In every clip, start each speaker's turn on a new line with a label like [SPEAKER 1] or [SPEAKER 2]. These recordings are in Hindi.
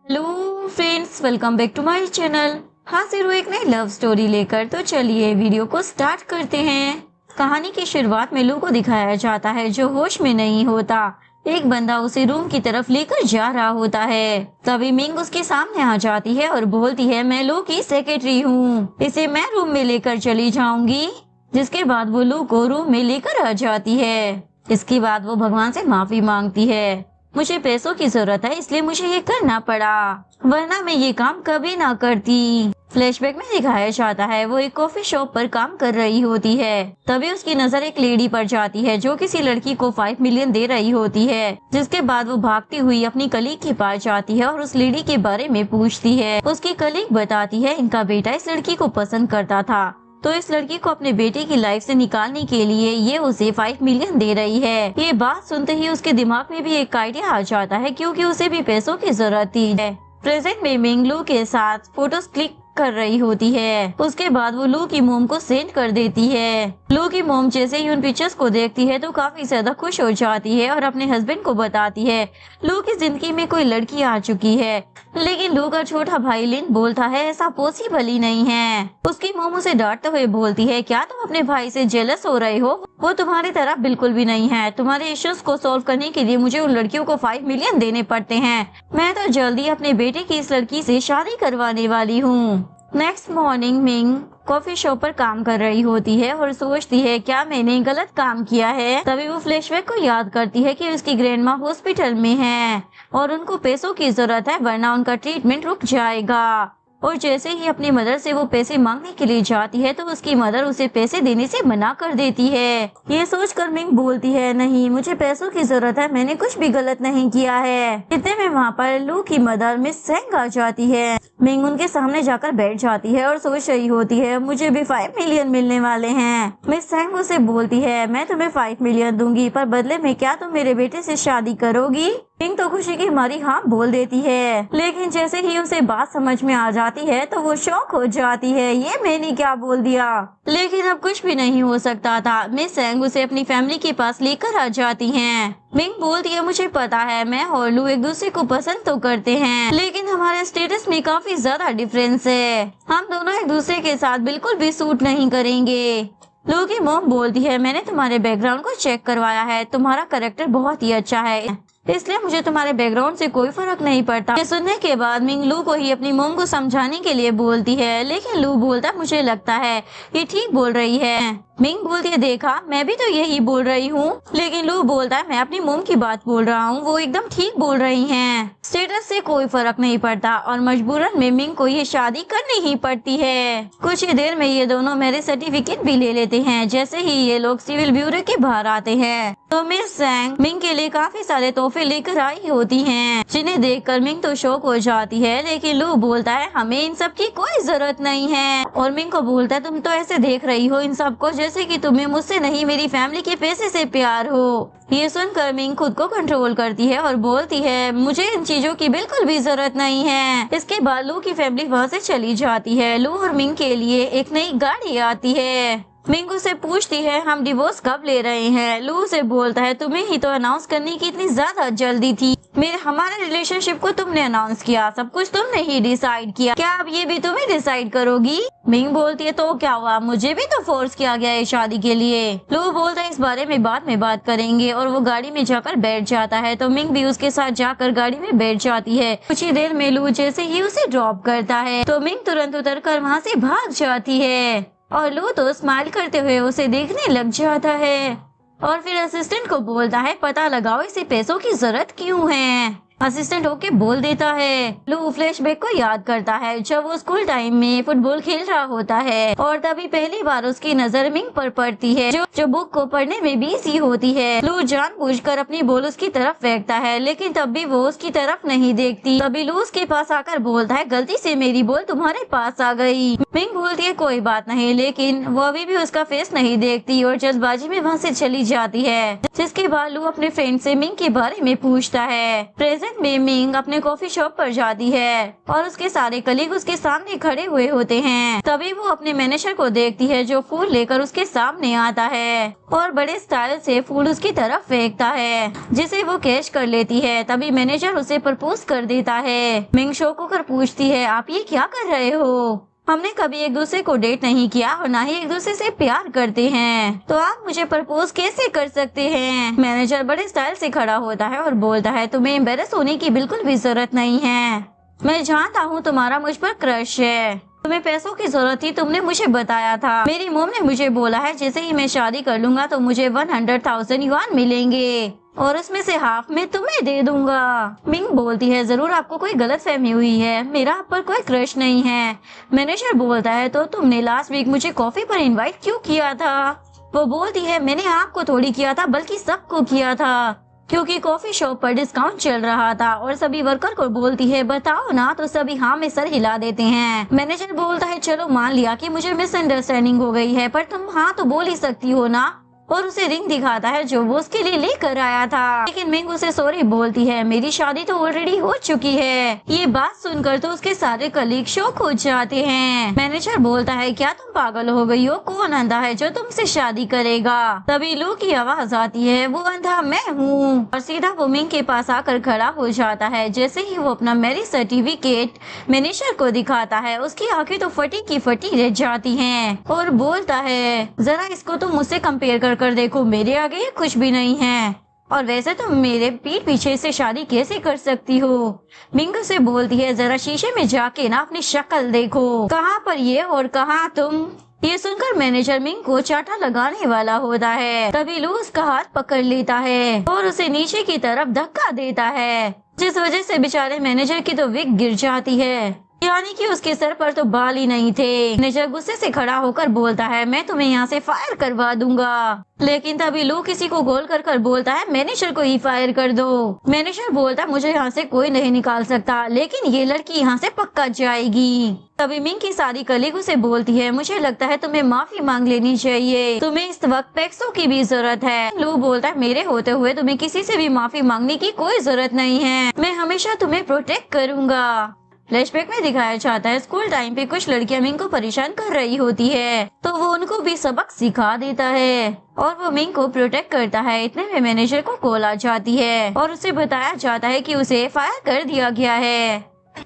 [SPEAKER 1] Hello friends, welcome back to my channel. हाजिर हूँ एक नई लव स्टोरी लेकर। तो चलिए वीडियो को स्टार्ट करते हैं। कहानी की शुरुआत में लू को दिखाया जाता है जो होश में नहीं होता। एक बंदा उसे रूम की तरफ लेकर जा रहा होता है। तभी मिंग उसके सामने आ जाती है और बोलती है, मैं लू की सेक्रेटरी हूँ, इसे मैं रूम में लेकर चली जाऊंगी। जिसके बाद वो लू को रूम में लेकर आ जाती है। इसके बाद वो भगवान से माफी मांगती है। मुझे पैसों की जरूरत है इसलिए मुझे ये करना पड़ा, वरना मैं ये काम कभी ना करती। फ्लैशबैक में दिखाया जाता है वो एक कॉफी शॉप पर काम कर रही होती है। तभी उसकी नजर एक लेडी पर जाती है जो किसी लड़की को 5 मिलियन दे रही होती है। जिसके बाद वो भागती हुई अपनी कलीग के पास जाती है और उस लेडी के बारे में पूछती है। उसकी कलीग बताती है इनका बेटा इस लड़की को पसंद करता था, तो इस लड़की को अपने बेटे की लाइफ से निकालने के लिए ये उसे 5 मिलियन दे रही है। ये बात सुनते ही उसके दिमाग में भी एक आइडिया आ जाता है क्योंकि उसे भी पैसों की जरूरत थी। प्रेजेंट में मिंग लू के साथ फोटोज क्लिक कर रही होती है। उसके बाद वो लू की मोम को सेंड कर देती है। लू की मोम जैसे ही उन पिक्चर्स को देखती है तो काफी ज्यादा खुश हो जाती है और अपने हस्बैंड को बताती है लू की जिंदगी में कोई लड़की आ चुकी है। लेकिन लू का छोटा भाई लिन बोलता है ऐसा पॉसिबल ही नहीं है। उसकी मोम उसे डांटते हुए बोलती है, क्या तुम अपने भाई से जेलस हो रहे हो? वो तुम्हारी तरह बिल्कुल भी नहीं है। तुम्हारे इश्यूज को सॉल्व करने के लिए मुझे उन लड़कियों को 5 मिलियन देने पड़ते हैं। मैं तो जल्दी अपने बेटे की इस लड़की से शादी करवाने वाली हूँ। Next morning Ming coffee shop पर काम कर रही होती है और सोचती है क्या मैंने गलत काम किया है। तभी वो फ्लैशबैक को याद करती है कि उसकी ग्रैंडमा हॉस्पिटल में है और उनको पैसों की जरूरत है वरना उनका ट्रीटमेंट रुक जाएगा। और जैसे ही अपनी मदर से वो पैसे मांगने के लिए जाती है तो उसकी मदर उसे पैसे देने से मना कर देती है। ये सोचकर मिंग बोलती है, नहीं मुझे पैसों की जरूरत है, मैंने कुछ भी गलत नहीं किया है। इतने में वहाँ पर लू की मदर मिस सेंग आ जाती है। मिंग उनके सामने जाकर बैठ जाती है और सोच रही होती है मुझे भी 5 मिलियन मिलने वाले हैं। मिस सेंग उसे बोलती है, मैं तुम्हें 5 मिलियन दूंगी पर बदले में क्या तुम मेरे बेटे से शादी करोगी? मिंग तो खुशी की मारी हाँ बोल देती है। लेकिन जैसे ही उसे बात समझ में आ जाती है तो वो शॉक हो जाती है, ये मैंने क्या बोल दिया। लेकिन अब कुछ भी नहीं हो सकता था। मिस सेंग उसे अपनी फैमिली के पास लेकर आ जाती हैं। मिंग बोलती है, मुझे पता है मैं और लू एक दूसरे को पसंद तो करते हैं लेकिन हमारे स्टेटस में काफी ज्यादा डिफरेंस है। हम दोनों एक दूसरे के साथ बिल्कुल भी सूट नहीं करेंगे। लू की मॉम बोलती है, मैंने तुम्हारे बैकग्राउंड को चेक करवाया है, तुम्हारा कैरेक्टर बहुत ही अच्छा है, इसलिए मुझे तुम्हारे बैकग्राउंड से कोई फर्क नहीं पड़ता। ये सुनने के बाद मिंग लू को ही अपनी मोम को समझाने के लिए बोलती है, लेकिन लू बोलता मुझे लगता है ये ठीक बोल रही है। मिंग बोलती है, देखा मैं भी तो यही बोल रही हूँ। लेकिन लू बोलता है, मैं अपनी मोम की बात बोल रहा हूँ, वो एकदम ठीक बोल रही हैं। स्टेटस से कोई फर्क नहीं पड़ता और मजबूरन में मिंग को ये शादी करनी ही पड़ती है। कुछ ही देर में ये दोनों मैरिज सर्टिफिकेट भी ले लेते हैं। जैसे ही ये लोग सिविल ब्यूरो के बाहर आते हैं तो मिस सेंग मिंग के लिए काफी सारे तोहफे लेकर आई होती हैं, जिन्हें देखकर मिंग तो शौक हो जाती है। लेकिन लू बोलता है हमें इन सब की कोई जरूरत नहीं है और मिंग को बोलता है, तुम तो ऐसे देख रही हो इन सबको जैसे कि तुम्हें मुझसे नहीं मेरी फैमिली के पैसे से प्यार हो। ये सुनकर मिंग खुद को कंट्रोल करती है और बोलती है, मुझे इन चीजों की बिल्कुल भी जरूरत नहीं है। इसके बाद लू की फैमिली वहाँ से चली जाती है। लू और मिंग के लिए एक नई गाड़ी आती है। मिंग उसे पूछती है, हम डिवोर्स कब ले रहे हैं? लू से बोलता है, तुम्हें ही तो अनाउंस करने की इतनी ज्यादा जल्दी थी। मेरे हमारे रिलेशनशिप को तुमने अनाउंस किया, सब कुछ तुमने ही डिसाइड किया, क्या अब ये भी तुम्हें डिसाइड करोगी? मिंग बोलती है, तो क्या हुआ, मुझे भी तो फोर्स किया गया है शादी के लिए। लू बोलता है, इस बारे में बाद में बात करेंगे और वो गाड़ी में जाकर बैठ जाता है। तो मिंग भी उसके साथ जाकर गाड़ी में बैठ जाती है। कुछ ही देर में लू जैसे ही उसे ड्रॉप करता है तो मिंग तुरंत उतर कर वहाँ से भाग जाती है और लू तो स्माइल करते हुए उसे देखने लग जाता है और फिर असिस्टेंट को बोलता है, पता लगाओ इसे पैसों की जरूरत क्यों है। असिस्टेंट ओके बोल देता है। लू फ्लैशबैक को याद करता है जब वो स्कूल टाइम में फुटबॉल खेल रहा होता है और तभी पहली बार उसकी नजर मिंग पर पड़ती है जो बुक को पढ़ने में बिजी होती है। लू जानबूझकर अपनी बॉल उसकी तरफ फेंकता है लेकिन तब भी वो उसकी तरफ नहीं देखती। तभी लू उसके पास आकर बोलता है, गलती से मेरी बॉल तुम्हारे पास आ गई। मिंग बोलती है, कोई बात नहीं, लेकिन वो अभी भी उसका फेस नहीं देखती और जल्दबाजी में वहाँ से चली जाती है। जिसके बाद लू अपने फ्रेंड से मिंग के बारे में पूछता है। प्रेजेंट में मिंग अपने कॉफी शॉप पर जाती है और उसके सारे कलीग उसके सामने खड़े हुए होते हैं। तभी वो अपने मैनेजर को देखती है जो फूल लेकर उसके सामने आता है और बड़े स्टाइल से फूल उसकी तरफ फेंकता है, जिसे वो कैच कर लेती है। तभी मैनेजर उसे प्रपोज कर देता है। मिंग शॉक होकर पूछती है, आप ये क्या कर रहे हो? हमने कभी एक दूसरे को डेट नहीं किया और ना ही एक दूसरे से प्यार करते हैं, तो आप मुझे प्रपोज कैसे कर सकते हैं? मैनेजर बड़े स्टाइल से खड़ा होता है और बोलता है, तुम्हें एम्बेरस होने की बिल्कुल भी जरूरत नहीं है। मैं जानता हूँ तुम्हारा मुझ पर क्रश है। तुम्हें पैसों की जरूरत थी, तुमने मुझे बताया था। मेरी मॉम ने मुझे बोला है जैसे ही मैं शादी कर लूंगा तो मुझे 100,000 युआन मिलेंगे और उसमें से हाफ मैं तुम्हें दे दूंगा। मिंग बोलती है, जरूर आपको कोई गलतफहमी हुई है, मेरा आप पर कोई क्रश नहीं है। मैनेजर बोलता है, तो तुमने लास्ट वीक मुझे कॉफी पर इनवाइट क्यों किया था? वो बोलती है, मैंने आपको थोड़ी किया था बल्कि सबको किया था, क्योंकि कॉफी शॉप पर डिस्काउंट चल रहा था। और सभी वर्कर को बोलती है, बताओ ना, तो सभी हाँ में सर हिला देते हैं। मैनेजर बोलता है, चलो मान लिया कि मुझे मिसअंडरस्टैंडिंग हो गई है, पर तुम हाँ तो बोल ही सकती हो ना। और उसे रिंग दिखाता है जो वो उसके लिए लेकर आया था। लेकिन मिंग उसे सॉरी बोलती है, मेरी शादी तो ऑलरेडी हो चुकी है। ये बात सुनकर तो उसके सारे कलीग शॉक हो जाते हैं। मैनेजर बोलता है, क्या तुम पागल हो गई हो? कौन अंधा है जो तुमसे शादी करेगा? तभी लू की आवाज आती है, वो अंधा मैं हूँ। और सीधा वो मिंग के पास आकर खड़ा हो जाता है। जैसे ही वो अपना मैरिज सर्टिफिकेट मैनेजर को दिखाता है, उसकी आंखें तो फटी की फटी रह जाती है और बोलता है, जरा इसको तुम मुझसे कंपेयर कर देखो, मेरे आगे ये कुछ भी नहीं है। और वैसे तुम मेरे पीठ पीछे से शादी कैसे कर सकती हो? मिंग से बोलती है, जरा शीशे में जाके ना अपनी शक्ल देखो, कहाँ पर ये और कहाँ तुम। ये सुनकर मैनेजर मिंग को चाटा लगाने वाला होता है। तभी लू उसका हाथ पकड़ लेता है और उसे नीचे की तरफ धक्का देता है, जिस वजह से बेचारे मैनेजर की तो विग गिर जाती है, यानी कि उसके सर पर तो बाल ही नहीं थे। मैनेजर गुस्से से खड़ा होकर बोलता है, मैं तुम्हें यहाँ से फायर करवा दूंगा। लेकिन तभी लू किसी को गोल कर बोलता है, मैनेजर को ही फायर कर दो। मैनेजर बोलता, मुझे यहाँ से कोई नहीं निकाल सकता, लेकिन ये लड़की यहाँ से पक्का जाएगी। तभी मिंग की सारी कलीग उसे बोलती है, मुझे लगता है तुम्हें माफी मांग लेनी चाहिए, तुम्हें इस वक्त पैसों की भी जरूरत है। लू बोलता है, मेरे होते हुए तुम्हें किसी से भी माफी मांगने की कोई जरूरत नहीं है, मैं हमेशा तुम्हें प्रोटेक्ट करूंगा। फ्लैशबैक में दिखाया जाता है, स्कूल टाइम पे कुछ लड़कियां मिंग को परेशान कर रही होती है, तो वो उनको भी सबक सिखा देता है और वो मिंग को प्रोटेक्ट करता है। इतने में मैनेजर को कॉल आ जाती है और उसे बताया जाता है कि उसे फायर कर दिया गया है।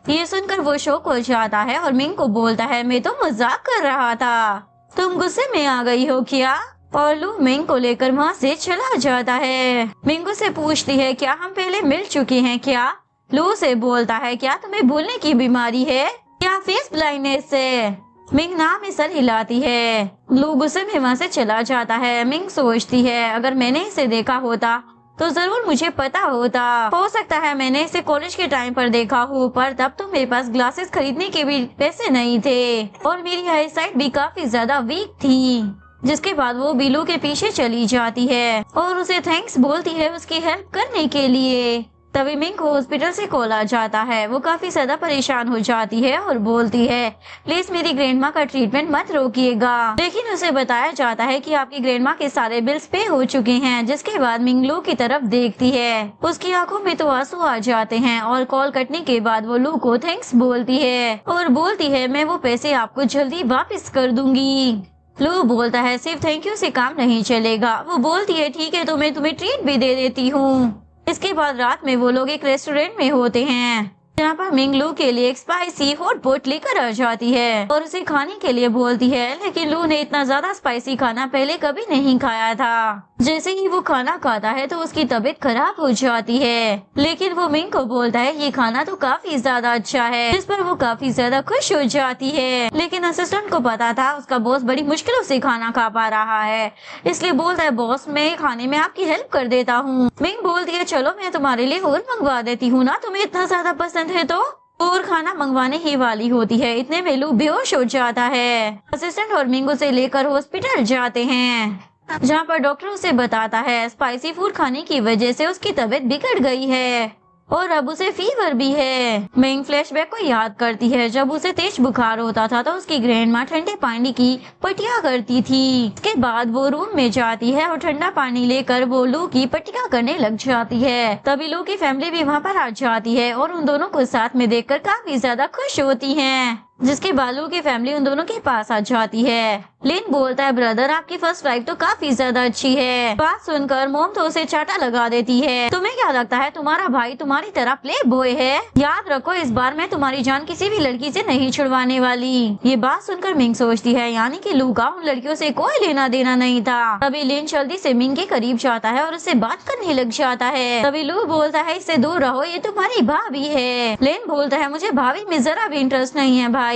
[SPEAKER 1] ये सुनकर वो शॉक हो जाता है और मिंग को बोलता है, मैं तो मजाक कर रहा था, तुम गुस्से में आ गई हो क्या? और लू मिंग को लेकर वहाँ से चला जाता है। मिंग से पूछती है, क्या हम पहले मिल चुके हैं क्या? लू से बोलता है, क्या तुम्हें भूलने की बीमारी है या फेस ब्लाइंडनेस है? मिंग नाम में सर हिलाती है। लू गुस्से में वहाँ से चला जाता है। मिंग सोचती है, अगर मैंने इसे देखा होता तो जरूर मुझे पता होता। हो सकता है मैंने इसे कॉलेज के टाइम पर देखा हो, पर तब तो मेरे पास ग्लासेस खरीदने के भी पैसे नहीं थे और मेरी आई साइट भी काफी ज्यादा वीक थी। जिसके बाद वो बिलू के पीछे चली जाती है और उसे थैंक्स बोलती है उसकी हेल्प करने के लिए। तभी मिंग को हॉस्पिटल से कॉल आ जाता है। वो काफी ज्यादा परेशान हो जाती है और बोलती है, प्लीज मेरी ग्रैंडमा का ट्रीटमेंट मत रोकिएगा। लेकिन उसे बताया जाता है कि आपकी ग्रैंडमा के सारे बिल्स पे हो चुके हैं। जिसके बाद मिंग लू की तरफ देखती है, उसकी आंखों में तो आंसू आ जाते हैं और कॉल कटने के बाद वो लू को थैंक्स बोलती है और बोलती है, मैं वो पैसे आपको जल्दी वापस कर दूंगी। लू बोलता है, सिर्फ थैंक यू से काम नहीं चलेगा। वो बोलती है, ठीक है, तो मैं तुम्हें ट्रीट भी दे देती हूँ। इसके बाद रात में वो लोग एक रेस्टोरेंट में होते हैं, जहाँ पर मिंग लू के लिए एक स्पाइसी हॉट पॉट लेकर आ जाती है और उसे खाने के लिए बोलती है। लेकिन लू ने इतना ज्यादा स्पाइसी खाना पहले कभी नहीं खाया था। जैसे ही वो खाना खाता है तो उसकी तबीयत खराब हो जाती है। लेकिन वो मिंग को बोलता है, ये खाना तो काफी ज्यादा अच्छा है, जिस पर वो काफी ज्यादा खुश हो जाती है। लेकिन असिस्टेंट को पता था उसका बॉस बड़ी मुश्किलों से खाना खा पा रहा है, इसलिए बोलता है, बॉस मैं खाने में आपकी हेल्प कर देता हूँ। मिंग बोलती है, चलो मैं तुम्हारे लिए और मंगवा देती हूँ ना, तुम्हें इतना ज्यादा पसंद है तो। और खाना मंगवाने ही वाली होती है, इतने में लू बेहोश हो जाता है। असिस्टेंट और मिंग उसे लेकर हॉस्पिटल जाते हैं, जहाँ पर डॉक्टर उसे बताता है स्पाइसी फूड खाने की वजह से उसकी तबीयत बिगड़ गई है और अब उसे फीवर भी है। मिंग फ्लैशबैक को याद करती है जब उसे तेज बुखार होता था तो उसकी ग्रैंड माँ ठंडे पानी की पट्टियाँ करती थी। इसके बाद वो रूम में जाती है और ठंडा पानी लेकर वो लू की पट्टियाँ करने लग जाती है। तभी लू की फैमिली भी वहाँ पर आ जाती है और उन दोनों को साथ में देखकर काफी ज्यादा खुश होती है। जिसके बाद लू की फैमिली उन दोनों के पास आ जाती है। लिन बोलता है, ब्रदर आपकी फर्स्ट वाइफ तो काफी ज्यादा अच्छी है। बात सुनकर मोम तो उसे चाटा लगा देती है। तुम्हें क्या लगता है तुम्हारा भाई तुम्हारी तरह प्ले बॉय है? याद रखो इस बार मैं तुम्हारी जान किसी भी लड़की से नहीं छुड़वाने वाली। ये बात सुनकर मिंग सोचती है यानी कि लू का उन लड़कियों से कोई लेना देना नहीं था। तभी लिन जल्दी से मिंग के करीब जाता है और उससे बात करने लग जाता है। तभी लू बोलता है, इससे दूर रहो, ये तुम्हारी भाभी है। लिन बोलता है, मुझे भाभी में जरा भी इंटरेस्ट नहीं है भाई,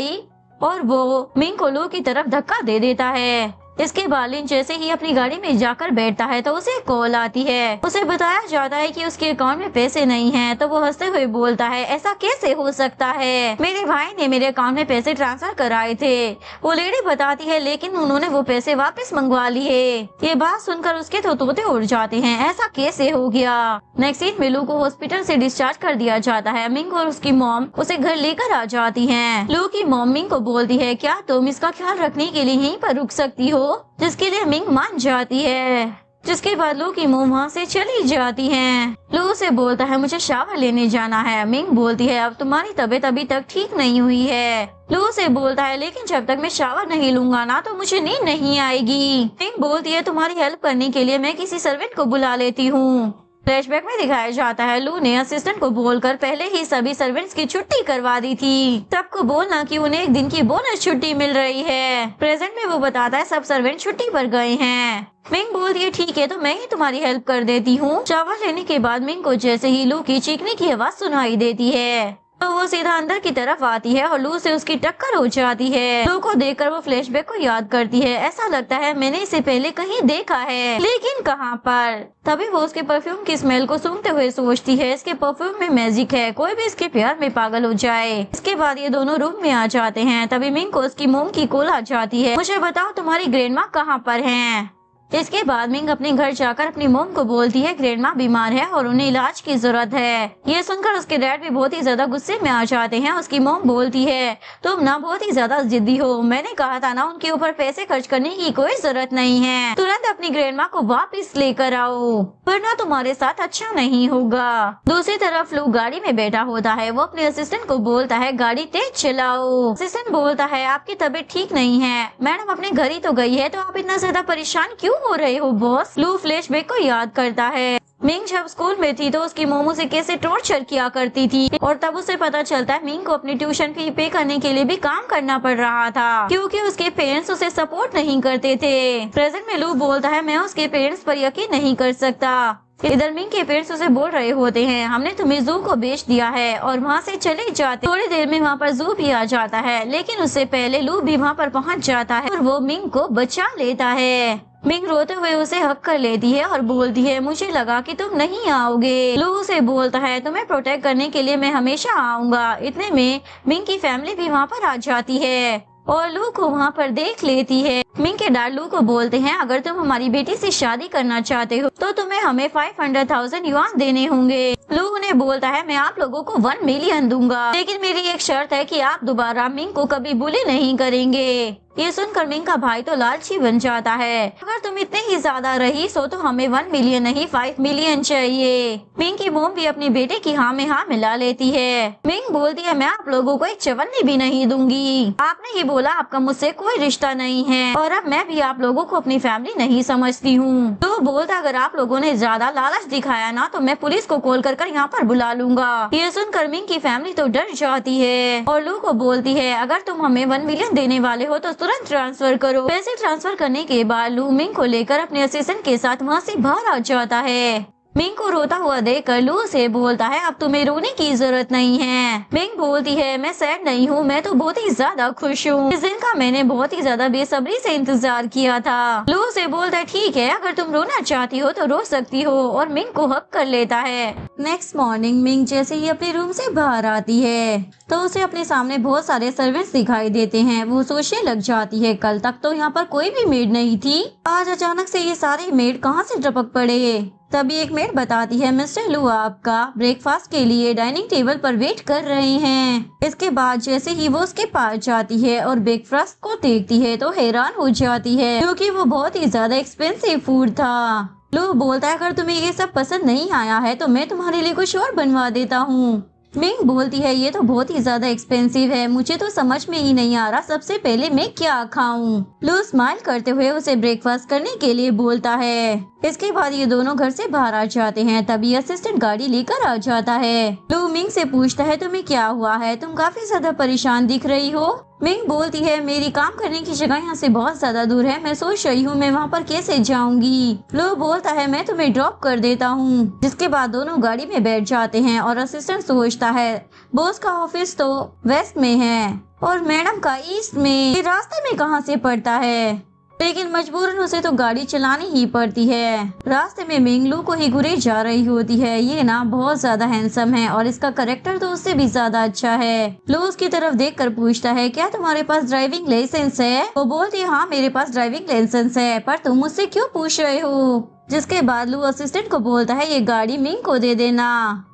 [SPEAKER 1] और वो मिंग को लू की तरफ धक्का दे देता है। इसके बाद लिन जैसे ही अपनी गाड़ी में जाकर बैठता है तो उसे कॉल आती है। उसे बताया जाता है कि उसके अकाउंट में पैसे नहीं हैं। तो वो हंसते हुए बोलता है, ऐसा कैसे हो सकता है? मेरे भाई ने मेरे अकाउंट में पैसे ट्रांसफर कराए थे। वो लेडी बताती है, लेकिन उन्होंने वो पैसे वापस मंगवा लिए। ये बात सुनकर उसके तो तोते उड़ जाते हैं, ऐसा कैसे हो गया? नेक्स्ट सीन में लू को हॉस्पिटल से डिस्चार्ज कर दिया जाता है। मिंग और उसकी मॉम उसे घर लेकर आ जाती है। लू की मॉम मिंग को बोलती है, क्या तुम इसका ख्याल रखने के लिए यहीं पर रुक सकती हो? जिसके लिए मिंग मान जाती है। जिसके बाद लू की मॉम वहाँ से चली जाती है। लू से बोलता है, मुझे शावर लेने जाना है। मिंग बोलती है, अब तुम्हारी तबीयत अभी तक ठीक नहीं हुई है। लू से बोलता है, लेकिन जब तक मैं शावर नहीं लूंगा ना तो मुझे नींद नहीं आएगी। मिंग बोलती है, तुम्हारी हेल्प करने के लिए मैं किसी सर्वेंट को बुला लेती हूँ। फ्लैशबैक में दिखाया जाता है लू ने असिस्टेंट को बोलकर पहले ही सभी सर्वेंट्स की छुट्टी करवा दी थी। सबको बोलना कि उन्हें एक दिन की बोनस छुट्टी मिल रही है। प्रेजेंट में वो बताता है सब सर्वेंट छुट्टी पर गए हैं। मिंग बोलती है, ठीक है तो मैं ही तुम्हारी हेल्प कर देती हूँ। शावर लेने के बाद मिंग को जैसे ही लू की चीखने की आवाज सुनाई देती है तो वो सीधा अंदर की तरफ आती है और लू से उसकी टक्कर हो जाती है। लू को देखकर वो फ्लैशबैक को याद करती है। ऐसा लगता है मैंने इसे पहले कहीं देखा है, लेकिन कहाँ पर? तभी वो उसके परफ्यूम की स्मेल को सूंघते हुए सोचती है, इसके परफ्यूम में मैजिक है, कोई भी इसके प्यार में पागल हो जाए। इसके बाद ये दोनों रूम में आ जाते हैं। तभी मिंग को उसकी मोम की कॉल आ जाती है, मुझे बताओ तुम्हारी ग्रैंड माँ कहाँ पर है? इसके बाद मिंग अपने घर जाकर अपनी मोम को बोलती है, ग्रैंड माँ बीमार है और उन्हें इलाज की जरूरत है। ये सुनकर उसके डैड भी बहुत ही ज्यादा गुस्से में आ जाते हैं। उसकी मोम बोलती है, तुम ना बहुत ही ज्यादा जिद्दी हो, मैंने कहा था ना उनके ऊपर पैसे खर्च करने की कोई जरूरत नहीं है। तुरंत अपनी ग्रैंड माँ को वापस लेकर आओ वरना तुम्हारे साथ अच्छा नहीं होगा। दूसरी तरफ लू गाड़ी में बैठा होता है। वो अपने असिस्टेंट को बोलता है, गाड़ी तेज चलाओ। असिस्टेंट बोलता है, आपकी तबीयत ठीक नहीं है। मैडम अपने घर ही तो गई है तो आप इतना ज्यादा परेशान क्यों हो रहे हो बॉस? लू फ्लैशबैक को याद करता है। मिंग जब स्कूल में थी तो उसकी मोम उसे कैसे टॉर्चर किया करती थी और तब उसे पता चलता है मिंग को अपनी ट्यूशन फी पे करने के लिए भी काम करना पड़ रहा था क्योंकि उसके पेरेंट्स उसे सपोर्ट नहीं करते थे। प्रेजेंट में लू बोलता है, मैं उसके पेरेंट्स पर यकीन नहीं कर सकता। इधर मिंग के पेरेंट्स उसे बोल रहे होते हैं, हमने तुम्हें जू को बेच दिया है, और वहाँ से चले जाते। थोड़ी देर में वहाँ पर जू भी आ जाता है, लेकिन उससे पहले लू भी वहाँ पर पहुँच जाता है और वो मिंग को बचा लेता है। मिंग रोते हुए उसे हक कर लेती है और बोलती है, मुझे लगा कि तुम नहीं आओगे। लू उसे बोलता है, तुम्हें प्रोटेक्ट करने के लिए मैं हमेशा आऊंगा। इतने में मिंग की फैमिली भी वहाँ पर आ जाती है और लू को वहाँ पर देख लेती है। मिंग के डैड लू को बोलते हैं, अगर तुम हमारी बेटी से शादी करना चाहते हो तो तुम्हें हमें 500,000 युआन देने होंगे। लू उन्हें बोलता है, मैं आप लोगों को 1 मिलियन दूंगा, लेकिन मेरी एक शर्त है कि आप दोबारा मिंग को कभी बुली नहीं करेंगे। ये सुनकर मिंग का भाई तो लालची बन जाता है, अगर तुम इतने ही ज्यादा रईस हो तो हमें 1 मिलियन नहीं 5 मिलियन चाहिए। मिंग की मोम भी अपनी बेटे की हाँ में हाँ मिला लेती है। मिंग बोलती है, मैं आप लोगों को एक चवन्नी भी नहीं दूंगी। आपने ही बोला आपका मुझसे कोई रिश्ता नहीं है और अब मैं भी आप लोगों को अपनी फैमिली नहीं समझती हूँ। तो बोलता, अगर आप लोगों ने ज्यादा लालच दिखाया ना तो मैं पुलिस को कॉल कर यहाँ पर बुला लूंगा। ये सुनकर मिंग की फैमिली तो डर जाती है और लू को बोलती है, अगर तुम हमें 1 मिलियन देने वाले हो तो तुरंत ट्रांसफर करो। पैसे ट्रांसफर करने के बाद लू मिंग को लेकर अपने असिस्टेंट के साथ वहाँ से बाहर आ जाता है। मिंग को रोता हुआ देखकर लू से बोलता है, अब तुम्हें रोने की जरूरत नहीं है। मिंग बोलती है, मैं सैड नहीं हूँ, मैं तो बहुत ही ज्यादा खुश हूँ। इस दिन का मैंने बहुत ही ज्यादा बेसब्री से इंतजार किया था। लू से बोलता है, ठीक है अगर तुम रोना चाहती हो तो रो सकती हो, और मिंग को हक कर लेता है। नेक्स्ट मॉर्निंग मिंग जैसे ही अपने रूम से बाहर आती है तो उसे अपने सामने बहुत सारे सर्वेंट्स दिखाई देते हैं। वो सोचने लग जाती है, कल तक तो यहाँ पर कोई भी मेड नहीं थी, आज अचानक से ये सारे मेड कहाँ से टपक पड़े। तभी एक मेड बताती है मिस्टर लू आपका ब्रेकफास्ट के लिए डाइनिंग टेबल पर वेट कर रहे हैं। इसके बाद जैसे ही वो उसके पास जाती है और ब्रेकफास्ट को देखती है तो हैरान हो जाती है क्योंकि वो बहुत ही ज्यादा एक्सपेंसिव फूड था। लू बोलता है अगर तुम्हें ये सब पसंद नहीं आया है तो मैं तुम्हारे लिए कुछ और बनवा देता हूँ। मिंग बोलती है ये तो बहुत ही ज्यादा एक्सपेंसिव है, मुझे तो समझ में ही नहीं आ रहा सबसे पहले मैं क्या खाऊं। लू स्माइल करते हुए उसे ब्रेकफास्ट करने के लिए बोलता है। इसके बाद ये दोनों घर से बाहर आ जाते हैं। तभी असिस्टेंट गाड़ी लेकर आ जाता है। लू मिंग से पूछता है तुम्हें क्या हुआ है, तुम काफी ज्यादा परेशान दिख रही हो। मिंग बोलती है मेरी काम करने की जगह यहाँ से बहुत ज्यादा दूर है, मैं सोच रही हूँ मैं वहाँ पर कैसे जाऊंगी। लू बोलता है मैं तुम्हें ड्रॉप कर देता हूँ। जिसके बाद दोनों गाड़ी में बैठ जाते हैं और असिस्टेंट सोचता है बॉस का ऑफिस तो वेस्ट में है और मैडम का ईस्ट में, ये रास्ते में कहाँ से पड़ता है। लेकिन मजबूरन उसे तो गाड़ी चलानी ही पड़ती है। रास्ते में मिंग लू को ही घुरे जा रही होती है। ये ना बहुत ज्यादा हैंडसम है और इसका करेक्टर तो उससे भी ज्यादा अच्छा है। लू उसकी तरफ देखकर पूछता है क्या तुम्हारे पास ड्राइविंग लाइसेंस है। वो बोलती है हाँ मेरे पास ड्राइविंग लाइसेंस है, पर तुम मुझसे क्यों पूछ रहे हो। जिसके बाद लू असिस्टेंट को बोलता है ये गाड़ी मिंग को दे देना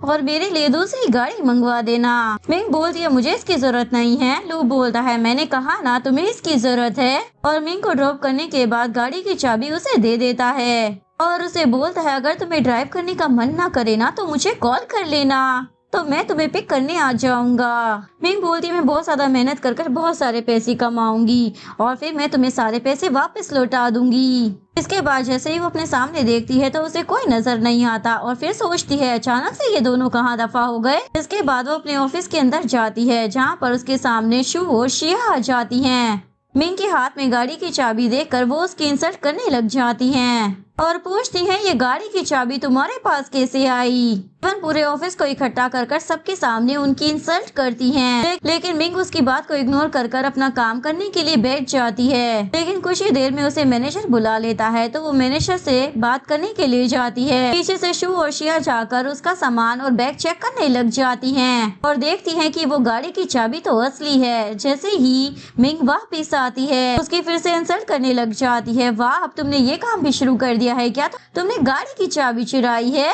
[SPEAKER 1] और मेरे लिए दूसरी गाड़ी मंगवा देना। मिंग बोलती है मुझे इसकी जरूरत नहीं है। लू बोलता है मैंने कहा ना तुम्हें इसकी जरूरत है। और मिंग को ड्रॉप करने के बाद गाड़ी की चाबी उसे दे देता है और उसे बोलता है अगर तुम्हें ड्राइव करने का मन ना करे ना तो मुझे कॉल कर लेना, तो मैं तुम्हें पिक करने आ जाऊंगा। मिंग बोलती मैं बहुत ज्यादा मेहनत कर बहुत सारे पैसे कमाऊंगी और फिर मैं तुम्हें सारे पैसे वापस लौटा दूंगी। इसके बाद जैसे ही वो अपने सामने देखती है तो उसे कोई नजर नहीं आता और फिर सोचती है अचानक से ये दोनों कहाँ दफा हो गए। इसके बाद वो अपने ऑफिस के अंदर जाती है जहाँ पर उसके सामने शू और शिया आ जाती हैं। मिंग के हाथ में गाड़ी की चाबी देखकर वो उसकी इंसल्ट करने लग जाती हैं और पूछती हैं ये गाड़ी की चाबी तुम्हारे पास कैसे आई। इवन पूरे ऑफिस को इकट्ठा कर सबके सामने उनकी इंसल्ट करती हैं। लेकिन मिंग उसकी बात को इग्नोर कर अपना काम करने के लिए बैठ जाती है। लेकिन कुछ ही देर में उसे मैनेजर बुला लेता है तो वो मैनेजर से बात करने के लिए जाती है। पीछे से शू और शिया जाकर उसका सामान और बैग चेक करने लग जाती हैं और देखती हैं कि वो गाड़ी की चाबी तो असली है। जैसे ही मिंग वापस आती है उसकी फिर से इंसल्ट करने लग जाती है। वाह अब तुमने ये काम भी शुरू कर दिया है क्या, तुमने गाड़ी की चाबी चुराई है,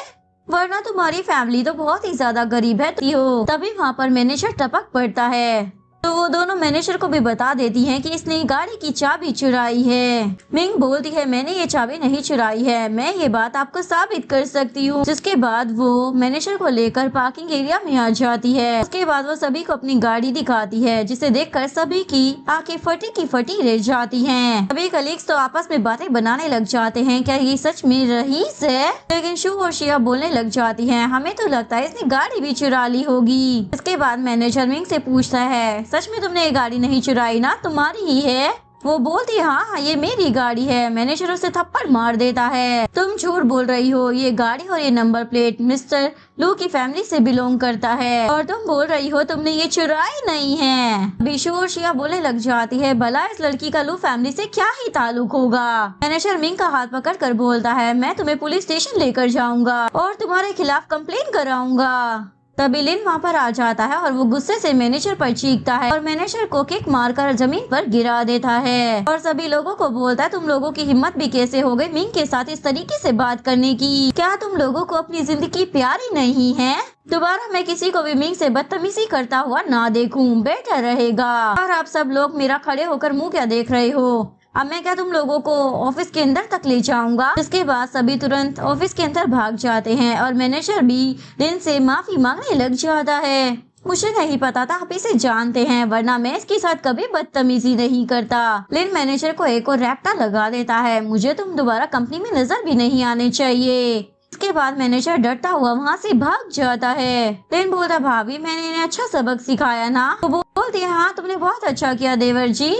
[SPEAKER 1] वरना तुम्हारी फैमिली तो बहुत ही ज्यादा गरीब है तभी वहाँ पर मैनेजर टपक पड़ता है तो वो दोनों मैनेजर को भी बता देती हैं कि इसने गाड़ी की चाबी चुराई है। मिंग बोलती है मैंने ये चाबी नहीं चुराई है, मैं ये बात आपको साबित कर सकती हूँ। जिसके बाद वो मैनेजर को लेकर पार्किंग एरिया में आ जाती है। उसके बाद वो सभी को अपनी गाड़ी दिखाती है जिसे देखकर सभी की आंखें फटी की फटी रह जाती हैं। सभी कलीग्स तो आपस में बातें बनाने लग जाते हैं क्या ये सच में रईस है। लेकिन शू और शिया बोलने लग जाती है हमें तो लगता है इसने गाड़ी भी चुरा ली होगी। इसके बाद मैनेजर मिंग से पूछता है सच में तुमने ये गाड़ी नहीं चुराई ना, तुम्हारी ही है। वो बोलती है हाँ ये मेरी गाड़ी है। मैनेजर उसे थप्पड़ मार देता है तुम झूठ बोल रही हो, ये गाड़ी और ये नंबर प्लेट मिस्टर लू की फैमिली से बिलोंग करता है और तुम बोल रही हो तुमने ये चुराई नहीं है। बिशु और शिया बोलने लग जाती है भला इस लड़की का लू फैमिली से क्या ही ताल्लुक होगा। मैनेजर मिंग का हाथ पकड़ कर बोलता है मैं तुम्हें पुलिस स्टेशन लेकर जाऊंगा और तुम्हारे खिलाफ कंप्लेन कराऊंगा। तभी लिन वहाँ पर आ जाता है और वो गुस्से से मैनेजर पर चीखता है और मैनेजर को किक मारकर जमीन पर गिरा देता है और सभी लोगों को बोलता है तुम लोगों की हिम्मत भी कैसे हो गई मिंग के साथ इस तरीके से बात करने की, क्या तुम लोगों को अपनी जिंदगी प्यारी नहीं है। दोबारा मैं किसी को भी मिंग से बदतमीजी करता हुआ ना देखूं, बेटर रहेगा। और आप सब लोग मेरा खड़े होकर मुँह क्या देख रहे हो, अब मैं क्या तुम लोगों को ऑफिस के अंदर तक ले जाऊंगा। इसके बाद सभी तुरंत ऑफिस के अंदर भाग जाते हैं और मैनेजर भी लिन से माफी मांगने लग जाता है। मुझे नहीं पता था आप इसे जानते हैं, वरना मैं इसके साथ कभी बदतमीजी नहीं करता। लिन मैनेजर को एक और रैप्टा लगा देता है मुझे तुम दोबारा कंपनी में नजर भी नहीं आने चाहिए। इसके बाद मैनेजर डरता हुआ वहाँ से भाग जाता है। लिन बोलता भाभी मैंने इन्हें अच्छा सबक सिखाया ना। वो बोलती है हाँ तुमने बहुत अच्छा किया देवर जी।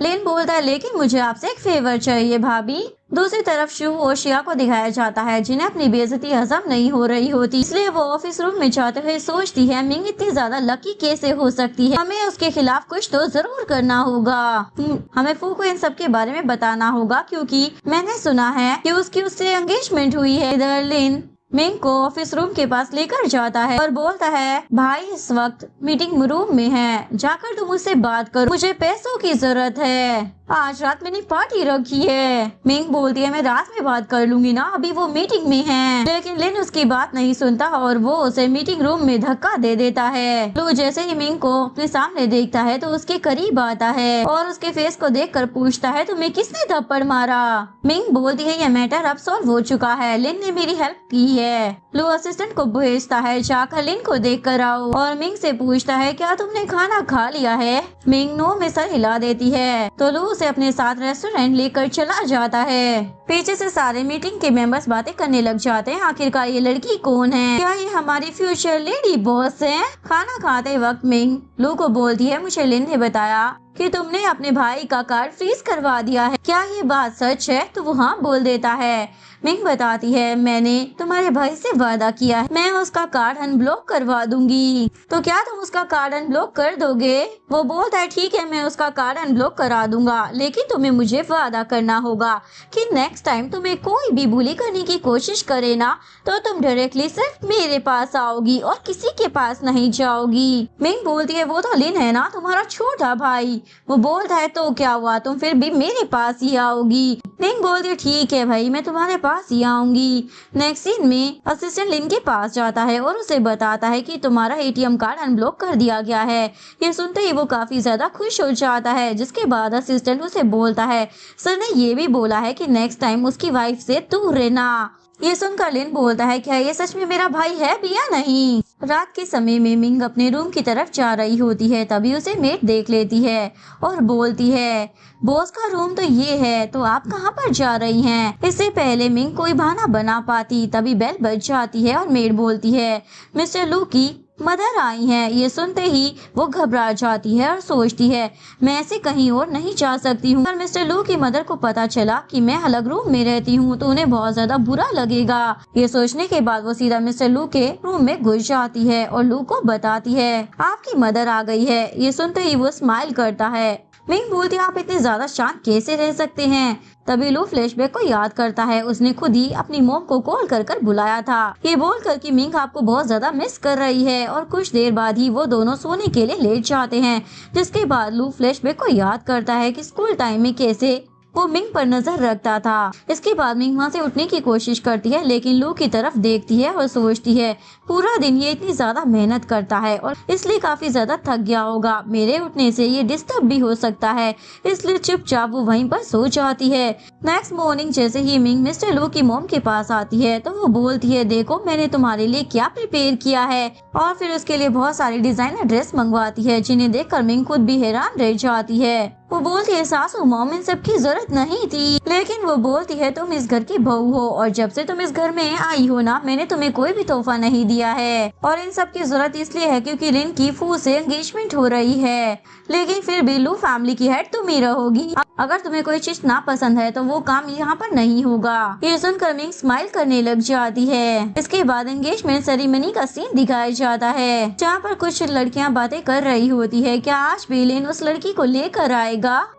[SPEAKER 1] लिन बोलता है लेकिन मुझे आपसे एक फेवर चाहिए भाभी। दूसरी तरफ शू और शिया को दिखाया जाता है जिन्हें अपनी बेइज्जती हजम नहीं हो रही होती, इसलिए वो ऑफिस रूम में जाते हुए सोचती है मिंग इतनी ज्यादा लकी कैसे हो सकती है, हमें उसके खिलाफ कुछ तो जरूर करना होगा। हमें फू को इन सब के बारे में बताना होगा क्योंकि मैंने सुना है कि उससे एंगेजमेंट हुई है। इधर लिन मिंग को ऑफिस रूम के पास लेकर जाता है और बोलता है भाई इस वक्त मीटिंग रूम में है, जाकर तुम उससे बात करो, मुझे पैसों की जरूरत है। आज रात मैंने पार्टी रखी है। मिंग बोलती है मैं रात में बात कर लूंगी ना, अभी वो मीटिंग में है। लेकिन लिन उसकी बात नहीं सुनता और वो उसे मीटिंग रूम में धक्का दे देता है। लू जैसे ही मिंग को अपने सामने देखता है तो उसके करीब आता है और उसके फेस को देखकर पूछता है तुम्हें किसने थप्पड़ मारा। मिंग बोलती है यह मैटर अब सॉल्व हो चुका है, लिन ने मेरी हेल्प की है। लू असिस्टेंट को भेजता है जाकर लिन को देख कर आओ और मिंग से पूछता है क्या तुमने खाना खा लिया है। मिंग नो में सर हिला देती है तो लू उसे अपने साथ रेस्टोरेंट लेकर चला जाता है। पीछे से सारे मीटिंग के मेंबर्स बातें करने लग जाते हैं, आखिरकार ये लड़की कौन है, क्या ये हमारी फ्यूचर लेडी बॉस है। खाना खाते वक्त मिंग लू को बोलती है मुझे लिन ने बताया कि तुमने अपने भाई का कार्ड फ्रीज करवा दिया है, क्या ये बात सच है। तो वो हाँ बोल देता है। मिंग बताती है मैंने तुम्हारे भाई से वादा किया है, मैं उसका कार्ड अनब्लॉक करवा दूंगी, तो क्या तुम उसका कार्ड अनब्लॉक कर दोगे। वो बोलता है ठीक है मैं उसका कार्ड अनब्लॉक करा दूंगा, लेकिन तुम्हें मुझे वादा करना होगा कि नेक्स्ट टाइम तुम्हें कोई भी बुली करने की कोशिश करे ना तो तुम डायरेक्टली सिर्फ मेरे पास आओगी और किसी के पास नहीं जाओगी। मिंग बोलती है वो तो लिन है ना तुम्हारा छोटा भाई। वो बोलता है तो क्या हुआ, तुम फिर भी मेरे पास ही आओगी। मिंग बोलती है ठीक है भाई मैं तुम्हारे पास ही आऊंगी। नेक्स्ट सीन में असिस्टेंट लिन के पास जाता है और उसे बताता है कि तुम्हारा एटीएम कार्ड अनब्लॉक कर दिया गया है। ये सुनते ही वो काफी ज्यादा खुश हो जाता है, जिसके बाद असिस्टेंट उसे बोलता है सर ने ये भी बोला है कि नेक्स्ट टाइम उसकी वाइफ से दूर रहना। ये सुनकर लिन बोलता है क्या ये सच में मेरा भाई है भी या नहीं। रात के समय में मिंग अपने रूम की तरफ जा रही होती है, तभी उसे मेड देख लेती है और बोलती है बॉस का रूम तो ये है, तो आप कहाँ पर जा रही हैं। इससे पहले मिंग कोई बहाना बना पाती, तभी बेल बज जाती है और मेड बोलती है मिस्टर लू की मदर आई हैं। ये सुनते ही वो घबरा जाती है और सोचती है मैं ऐसे कहीं और नहीं जा सकती हूँ। पर मिस्टर लू की मदर को पता चला कि मैं अलग रूम में रहती हूँ तो उन्हें बहुत ज्यादा बुरा लगेगा। ये सोचने के बाद वो सीधा मिस्टर लू के रूम में घुस जाती है और लू को बताती है आपकी मदर आ गई है। ये सुनते ही वो स्माइल करता है। मिंग बोलती है आप इतने ज्यादा शांत कैसे रह सकते हैं। तभी लू फ्लैशबैक को याद करता है, उसने खुद ही अपनी मॉम को कॉल कर बुलाया था, ये बोलकर कि मिंग आपको बहुत ज्यादा मिस कर रही है। और कुछ देर बाद ही वो दोनों सोने के लिए लेट जाते हैं, जिसके बाद लू फ्लैशबैक को याद करता है कि स्कूल टाइम में कैसे वो मिंग पर नजर रखता था। इसके बाद मिंग वहाँ से उठने की कोशिश करती है, लेकिन लू की तरफ देखती है और सोचती है पूरा दिन ये इतनी ज्यादा मेहनत करता है और इसलिए काफी ज्यादा थक गया होगा, मेरे उठने से ये डिस्टर्ब भी हो सकता है, इसलिए चुपचाप वो वहीं पर सो जाती है। नेक्स्ट मॉर्निंग जैसे ही मिंग मिस्टर लू की मॉम के पास आती है तो वो बोलती है देखो मैंने तुम्हारे लिए क्या प्रिपेयर किया है, और फिर उसके लिए बहुत सारी डिजाइनर ड्रेस मंगवाती है, जिन्हें देखकर मिंग खुद भी हैरान रह जाती है। वो बोलती है सासू मॉम इन सब की जरूरत नहीं थी, लेकिन वो बोलती है तुम इस घर की बहू हो और जब से तुम इस घर में आई हो ना मैंने तुम्हें कोई भी तोहफा नहीं दिया है, और इन सब की जरूरत इसलिए है क्योंकि लिन की फू से एंगेजमेंट हो रही है, लेकिन फिर भी लू फैमिली की हेड तुम ही रहोगी, अगर तुम्हें कोई चीज ना पसंद है तो वो काम यहाँ पर नहीं होगा। ये सुनकर मिंग स्माइल करने लग जाती है। इसके बाद एंगेजमेंट सेरेमनी का सीन दिखाया जाता है, जहाँ पर कुछ लड़कियाँ बातें कर रही होती है क्या आज भी लिन उस लड़की को लेकर आएगा।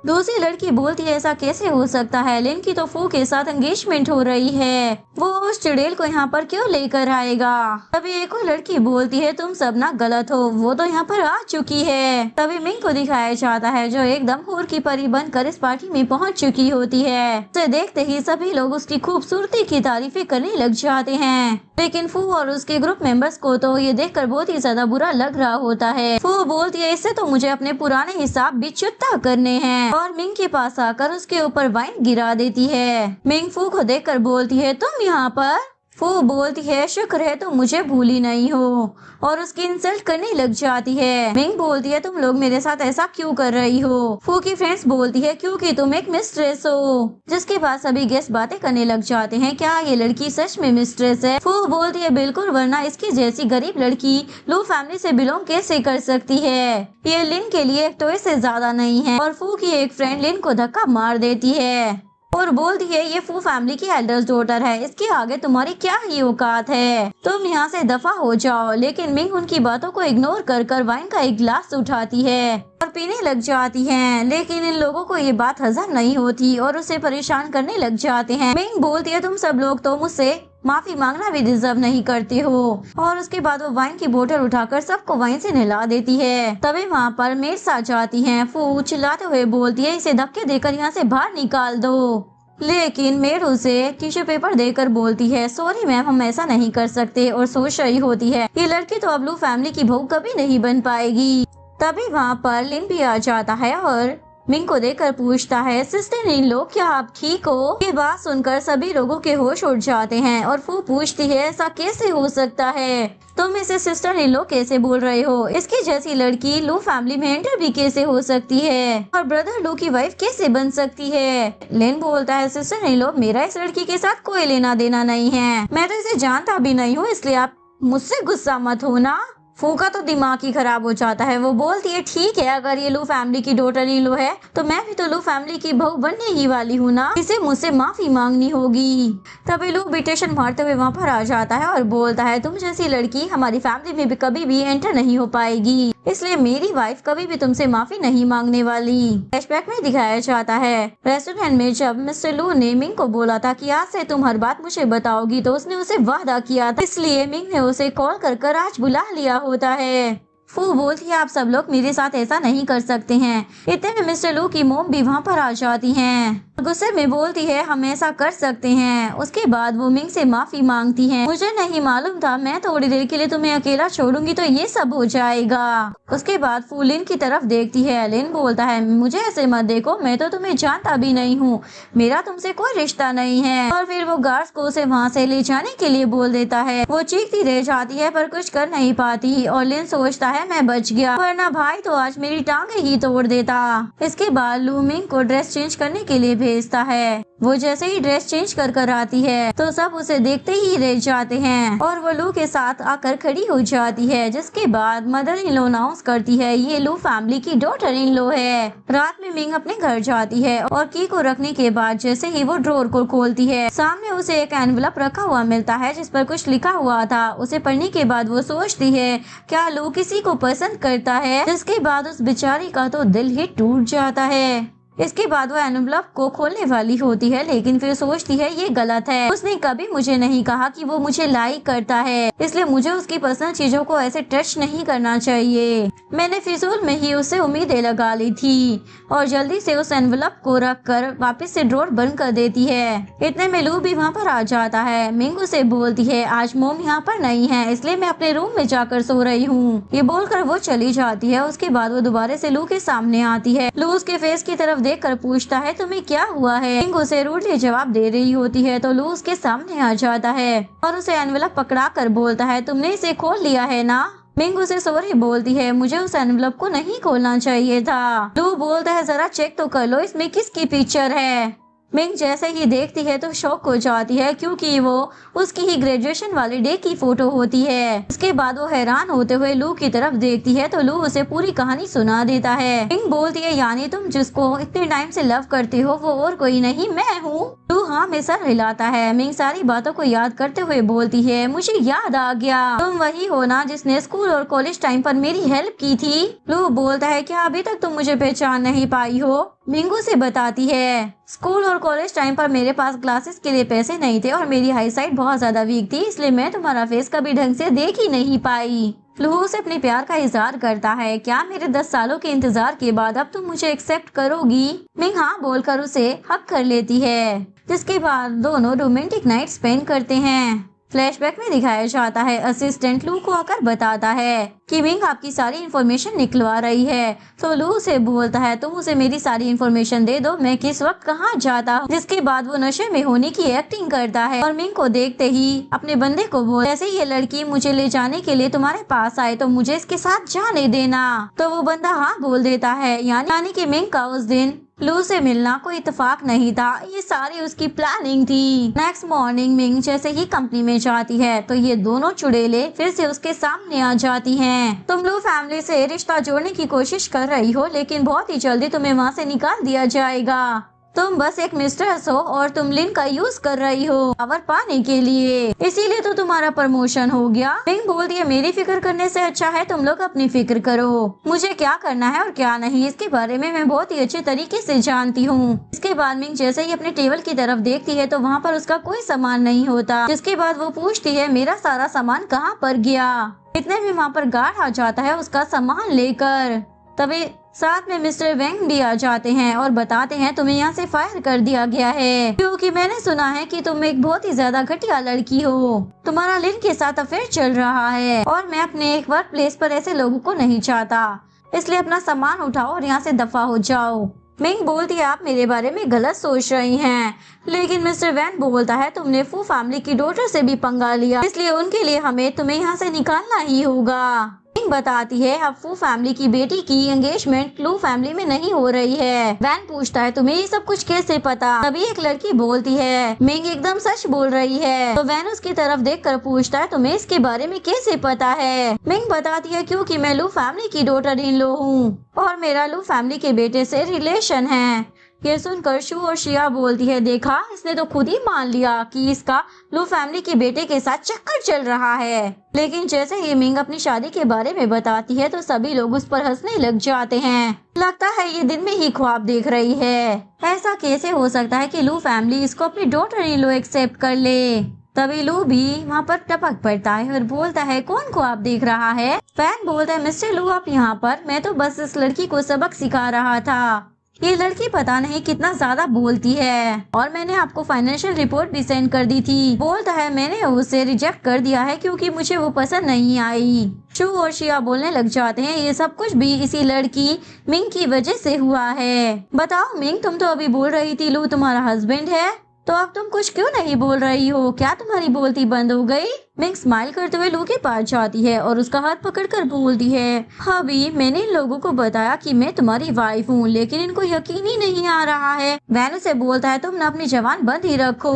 [SPEAKER 1] दूसरी लड़की बोलती है ऐसा कैसे हो सकता है, लिन की तो फू के साथ एंगेजमेंट हो रही है, वो उस चुड़ैल को यहाँ पर क्यों लेकर आएगा। तभी एक और लड़की बोलती है तुम सब ना गलत हो, वो तो यहाँ पर आ चुकी है। तभी मिंग को दिखाया जाता है जो एकदम हूर की परी बनकर इस पार्टी में पहुँच चुकी होती है। उसे देखते ही सभी लोग उसकी खूबसूरती की तारीफें करने लग जाते हैं, लेकिन फू और उसके ग्रुप मेंबर्स को तो ये देखकर बहुत ही ज्यादा बुरा लग रहा होता है। फू बोलती है इससे तो मुझे अपने पुराने हिसाब भी चुकता करने हैं, और मिंग के पास आकर उसके ऊपर वाइन गिरा देती है। मिंग फू को देखकर बोलती है तुम यहाँ पर। फू बोलती है शुक्र है तुम मुझे भूली नहीं हो, और उसकी इंसल्ट करने लग जाती है। मिंग बोलती है तुम लोग मेरे साथ ऐसा क्यों कर रही हो। फू की फ्रेंड्स बोलती है क्योंकि तुम एक मिस्ट्रेस हो, जिसके बाद सभी गेस्ट बातें करने लग जाते हैं क्या ये लड़की सच में मिस्ट्रेस है। फू बोलती है बिल्कुल, वरना इसकी जैसी गरीब लड़की लू फैमिली से बिलोंग कैसे कर सकती है। ये लिन के लिए एक टॉय से ज्यादा नहीं है, और फू की एक फ्रेंड लिन को धक्का मार देती है और बोलती है ये फू फैमिली की एल्डर्स डॉटर है, इसके आगे तुम्हारी क्या ही औकात है, तुम यहाँ से दफा हो जाओ। लेकिन मिंग उनकी बातों को इग्नोर कर वाइन का एक गिलास उठाती है और पीने लग जाती है, लेकिन इन लोगों को ये बात हजम नहीं होती और उसे परेशान करने लग जाते हैं। मिंग बोलती है तुम सब लोग तो मुझसे माफी मांगना भी डिजर्व नहीं करते हो। और उसके बाद वो वाइन की बोतल उठाकर सबको वाइन से नहला देती है। तभी वहाँ पर मेड्स आ जाती हैं। फू चिल्लाते हुए बोलती है, इसे धक्के देकर यहाँ से बाहर निकाल दो। लेकिन मेड उसे टिश्यू पेपर देकर बोलती है, सॉरी मैम, हम ऐसा नहीं कर सकते। और सोच रही होती है, ये लड़की तो अब लू फैमिली की बहू कभी नहीं बन पाएगी। तभी वहाँ पर लिन भी आ जाता है और मिंग को देखकर पूछता है, सिस्टर इन लो, क्या आप ठीक हो? ये बात सुनकर सभी लोगों के होश उड़ जाते हैं और फू पूछती है, ऐसा कैसे हो सकता है? तुम इसे सिस्टर इन लो कैसे बोल रहे हो? इसकी जैसी लड़की लू फैमिली में एंटर भी कैसे हो सकती है? और ब्रदर लू की वाइफ कैसे बन सकती है? लेन बोलता है, सिस्टर इन लो, मेरा इस लड़की के साथ कोई लेना देना नहीं है। मैं तो इसे जानता भी नहीं हूँ, इसलिए आप मुझसे गुस्सा मत होना। फू का तो दिमाग ही खराब हो जाता है। वो बोलती है, ठीक है, अगर ये लू फैमिली की डॉटर इन लो है तो मैं भी तो लू फैमिली की बहू बनने ही वाली हूँ ना, इसे मुझसे माफी मांगनी होगी। तभी लू बिटेशन मारते हुए वहाँ पर आ जाता है और बोलता है, तुम जैसी लड़की हमारी फैमिली में भी कभी भी एंटर नहीं हो पाएगी, इसलिए मेरी वाइफ कभी भी तुमसे माफी नहीं मांगने वाली। फ्लैशबैक में दिखाया जाता है रेस्टोरेंट में जब मिस्टर लू ने मिंग को बोला था कि आज से तुम हर बात मुझे बताओगी, तो उसने उसे वादा किया था, इसलिए मिंग ने उसे कॉल कर आज बुला लिया होता है। फू बोलती है, आप सब लोग मेरे साथ ऐसा नहीं कर सकते हैं। इतने में मिस्टर लू की मोम भी वहाँ पर आ जाती हैं। गुस्से में बोलती है, हम ऐसा कर सकते हैं। उसके बाद वो मिंग से माफी मांगती है, मुझे नहीं मालूम था, मैं थोड़ी देर के लिए तुम्हें अकेला छोड़ूंगी तो ये सब हो जाएगा। उसके बाद फू लिन की तरफ देखती है। लिन बोलता है, मुझे ऐसे मत देखो, मैं तो तुम्हें जानता भी नहीं हूँ, मेरा तुमसे कोई रिश्ता नहीं है। और फिर वो गार्ड्स को उसे वहाँ से ले जाने के लिए बोल देता है। वो चीखती रह जाती है पर कुछ कर नहीं पाती और लिन सोचता है, मैं बच गया, वरना भाई तो आज मेरी टांगे ही तोड़ देता। इसके बाद लू मिंग को ड्रेस चेंज करने के लिए भेजता है। वो जैसे ही ड्रेस चेंज कर आती है तो सब उसे देखते ही रह जाते हैं और वो लू के साथ आकर खड़ी हो जाती है। जिसके बाद मदर इन लॉ अनाउंस करती है, ये लू फैमिली की डॉटर इन लॉ है। रात में मिंग अपने घर जाती है और की को रखने के बाद जैसे ही वो ड्रॉर को खोलती है, सामने उसे एक एनवलप रखा हुआ मिलता है जिस पर कुछ लिखा हुआ था। उसे पढ़ने के बाद वो सोचती है, क्या लू किसी को पसंद करता है? जिसके बाद उस बेचारी का तो दिल ही टूट जाता है। इसके बाद वो एनवलप को खोलने वाली होती है, लेकिन फिर सोचती है ये गलत है। उसने कभी मुझे नहीं कहा कि वो मुझे लाइक करता है, इसलिए मुझे उसकी पर्सनल चीजों को ऐसे टच नहीं करना चाहिए। मैंने फिजूल में ही उससे उम्मीदें लगा ली थी और जल्दी से उस एनवलप को रख कर वापस से ड्रॉर बंद कर देती है। इतने में लू भी वहाँ पर आ जाता है। मिंग उसे बोलती है, आज मोम यहाँ पर नहीं है, इसलिए मैं अपने रूम में जाकर सो रही हूँ। ये बोलकर वो चली जाती है। उसके बाद वो दोबारा से लू के सामने आती है। लू उसके फेस की तरफ देखकर पूछता है, तुम्हें क्या हुआ है? मिंग उसे रूडली जवाब दे रही होती है तो लू उसके सामने आ जाता है और उसे एनवलप पकड़ा कर बोलता है, तुमने इसे खोल लिया है ना? मिंग उसे सॉरी बोलती है, मुझे उस एनवलप को नहीं खोलना चाहिए था। लू बोलता है, जरा चेक तो कर लो इसमें किसकी पिक्चर है। मिंग जैसे ही देखती है तो शॉक हो जाती है क्योंकि वो उसकी ही ग्रेजुएशन वाले डे की फोटो होती है। इसके बाद वो हैरान होते हुए लू की तरफ देखती है तो लू उसे पूरी कहानी सुना देता है। मिंग बोलती है, यानी तुम जिसको इतने टाइम से लव करते हो वो और कोई नहीं मैं हूँ? लू हाँ में सर हिलाता है। मिंग सारी बातों को याद करते हुए बोलती है, मुझे याद आ गया, तुम वही हो ना जिसने स्कूल और कॉलेज टाइम पर मेरी हेल्प की थी? लू बोलता है, क्या अभी तक तुम मुझे पहचान नहीं पाई हो? मिंग उसे बताती है, स्कूल और कॉलेज टाइम पर मेरे पास क्लासेस के लिए पैसे नहीं थे और मेरी हाई साइट बहुत ज्यादा वीक थी, इसलिए मैं तुम्हारा फेस कभी ढंग से देख ही नहीं पाई। लू उसे अपने प्यार का इजहार करता है, क्या मेरे 10 सालों के इंतजार के बाद अब तुम मुझे एक्सेप्ट करोगी? मिंग हाँ बोलकर उसे हक कर लेती है। जिसके बाद दोनों रोमांटिक नाइट स्पेंड करते हैं। फ्लैशबैक में दिखाया जाता है असिस्टेंट लू को आकर बताता है कि मिंग आपकी सारी इन्फॉर्मेशन निकलवा रही है। तो लू उसे बोलता है, तुम उसे मेरी सारी इन्फॉर्मेशन दे दो, मैं किस वक्त कहाँ जाता हूँ। जिसके बाद वो नशे में होने की एक्टिंग करता है और मिंग को देखते ही अपने बंदे को बोल, जैसे ये लड़की मुझे ले जाने के लिए तुम्हारे पास आए तो मुझे इसके साथ जाने देना। तो वो बंदा हाँ बोल देता है। यानी कि मिंग का उस दिन लू से मिलना कोई इत्तेफाक नहीं था, ये सारी उसकी प्लानिंग थी। नेक्स्ट मॉर्निंग मिंग जैसे ही कंपनी में जाती है तो ये दोनों चुड़ैले फिर से उसके सामने आ जाती हैं। तुम लू फैमिली से रिश्ता जोड़ने की कोशिश कर रही हो लेकिन बहुत ही जल्दी तुम्हें वहाँ से निकाल दिया जाएगा। तुम बस एक मिस्ट्रेस हो और तुम लिन का यूज कर रही हो पावर पाने के लिए, इसीलिए तो तुम्हारा प्रमोशन हो गया। मिंग बोलती है मेरी फिक्र करने से अच्छा है तुम लोग अपनी फिक्र करो। मुझे क्या करना है और क्या नहीं इसके बारे में मैं बहुत ही अच्छे तरीके से जानती हूँ। इसके बाद मिंग जैसे ही अपने टेबल की तरफ देखती है तो वहाँ पर उसका कोई सामान नहीं होता। जिसके बाद वो पूछती है मेरा सारा सामान कहाँ पर गया। इतने में वहाँ पर गार्ड आ जाता है उसका सामान लेकर। तभी साथ में मिस्टर वेंग भी आ जाते हैं और बताते हैं तुम्हें यहाँ से फायर कर दिया गया है क्योंकि मैंने सुना है कि तुम एक बहुत ही ज्यादा घटिया लड़की हो। तुम्हारा लिन के साथ अफेयर चल रहा है और मैं अपने एक वर्क प्लेस पर ऐसे लोगों को नहीं चाहता, इसलिए अपना सामान उठाओ और यहाँ से दफा हो जाओ। मिंग बोलती है आप मेरे बारे में गलत सोच रही हैं। लेकिन मिस्टर वैन बोलता है तुमने फू फैमिली की डॉटर से भी पंगा लिया, इसलिए उनके लिए हमें तुम्हें यहाँ से निकालना ही होगा। मिंग बताती है अब फू फैमिली की बेटी की एंगेजमेंट लू फैमिली में नहीं हो रही है। वैन पूछता है तुम्हें ये सब कुछ कैसे पता। तभी एक लड़की बोलती है मिंग एकदम सच बोल रही है। तो वैन उसकी तरफ देखकर पूछता है तुम्हें इसके बारे में कैसे पता है। मिंग बताती है क्योंकि मैं लू फैमिली की डॉटर इन लो हूँ और मेरा लू फैमिली के बेटे से रिलेशन है। ये सुनकर शू और शिया बोलती है देखा इसने तो खुद ही मान लिया कि इसका लू फैमिली के बेटे के साथ चक्कर चल रहा है। लेकिन जैसे ही मिंग अपनी शादी के बारे में बताती है तो सभी लोग उस पर हंसने लग जाते हैं। लगता है ये दिन में ही ख्वाब देख रही है। ऐसा कैसे हो सकता है कि लू फैमिली इसको अपनी डॉटर इन लो एक्सेप्ट कर ले। तभी लू भी वहाँ पर टपक पड़ता है और बोलता है कौन ख्वाब देख रहा है। फैन बोलता है मिस्टर लू आप यहाँ पर, मैं तो बस इस लड़की को सबक सिखा रहा था। ये लड़की पता नहीं कितना ज्यादा बोलती है और मैंने आपको फाइनेंशियल रिपोर्ट भी सेंड कर दी थी। बोलता है मैंने उसे रिजेक्ट कर दिया है क्योंकि मुझे वो पसंद नहीं आई। शू और शिया बोलने लग जाते हैं ये सब कुछ भी इसी लड़की मिंग की वजह से हुआ है। बताओ मिंग तुम तो अभी बोल रही थी लू तुम्हारा हस्बैंड है, तो अब तुम कुछ क्यों नहीं बोल रही हो, क्या तुम्हारी बोलती बंद हो गई। मिंग स्माइल करते हुए लू के पास जाती है और उसका हाथ पकड़कर बोलती है अभी मैंने इन लोगों को बताया कि मैं तुम्हारी वाइफ हूँ लेकिन इनको यकीन ही नहीं आ रहा है। वैन उसे बोलता है तुम न अपनी जबान बंद ही रखो।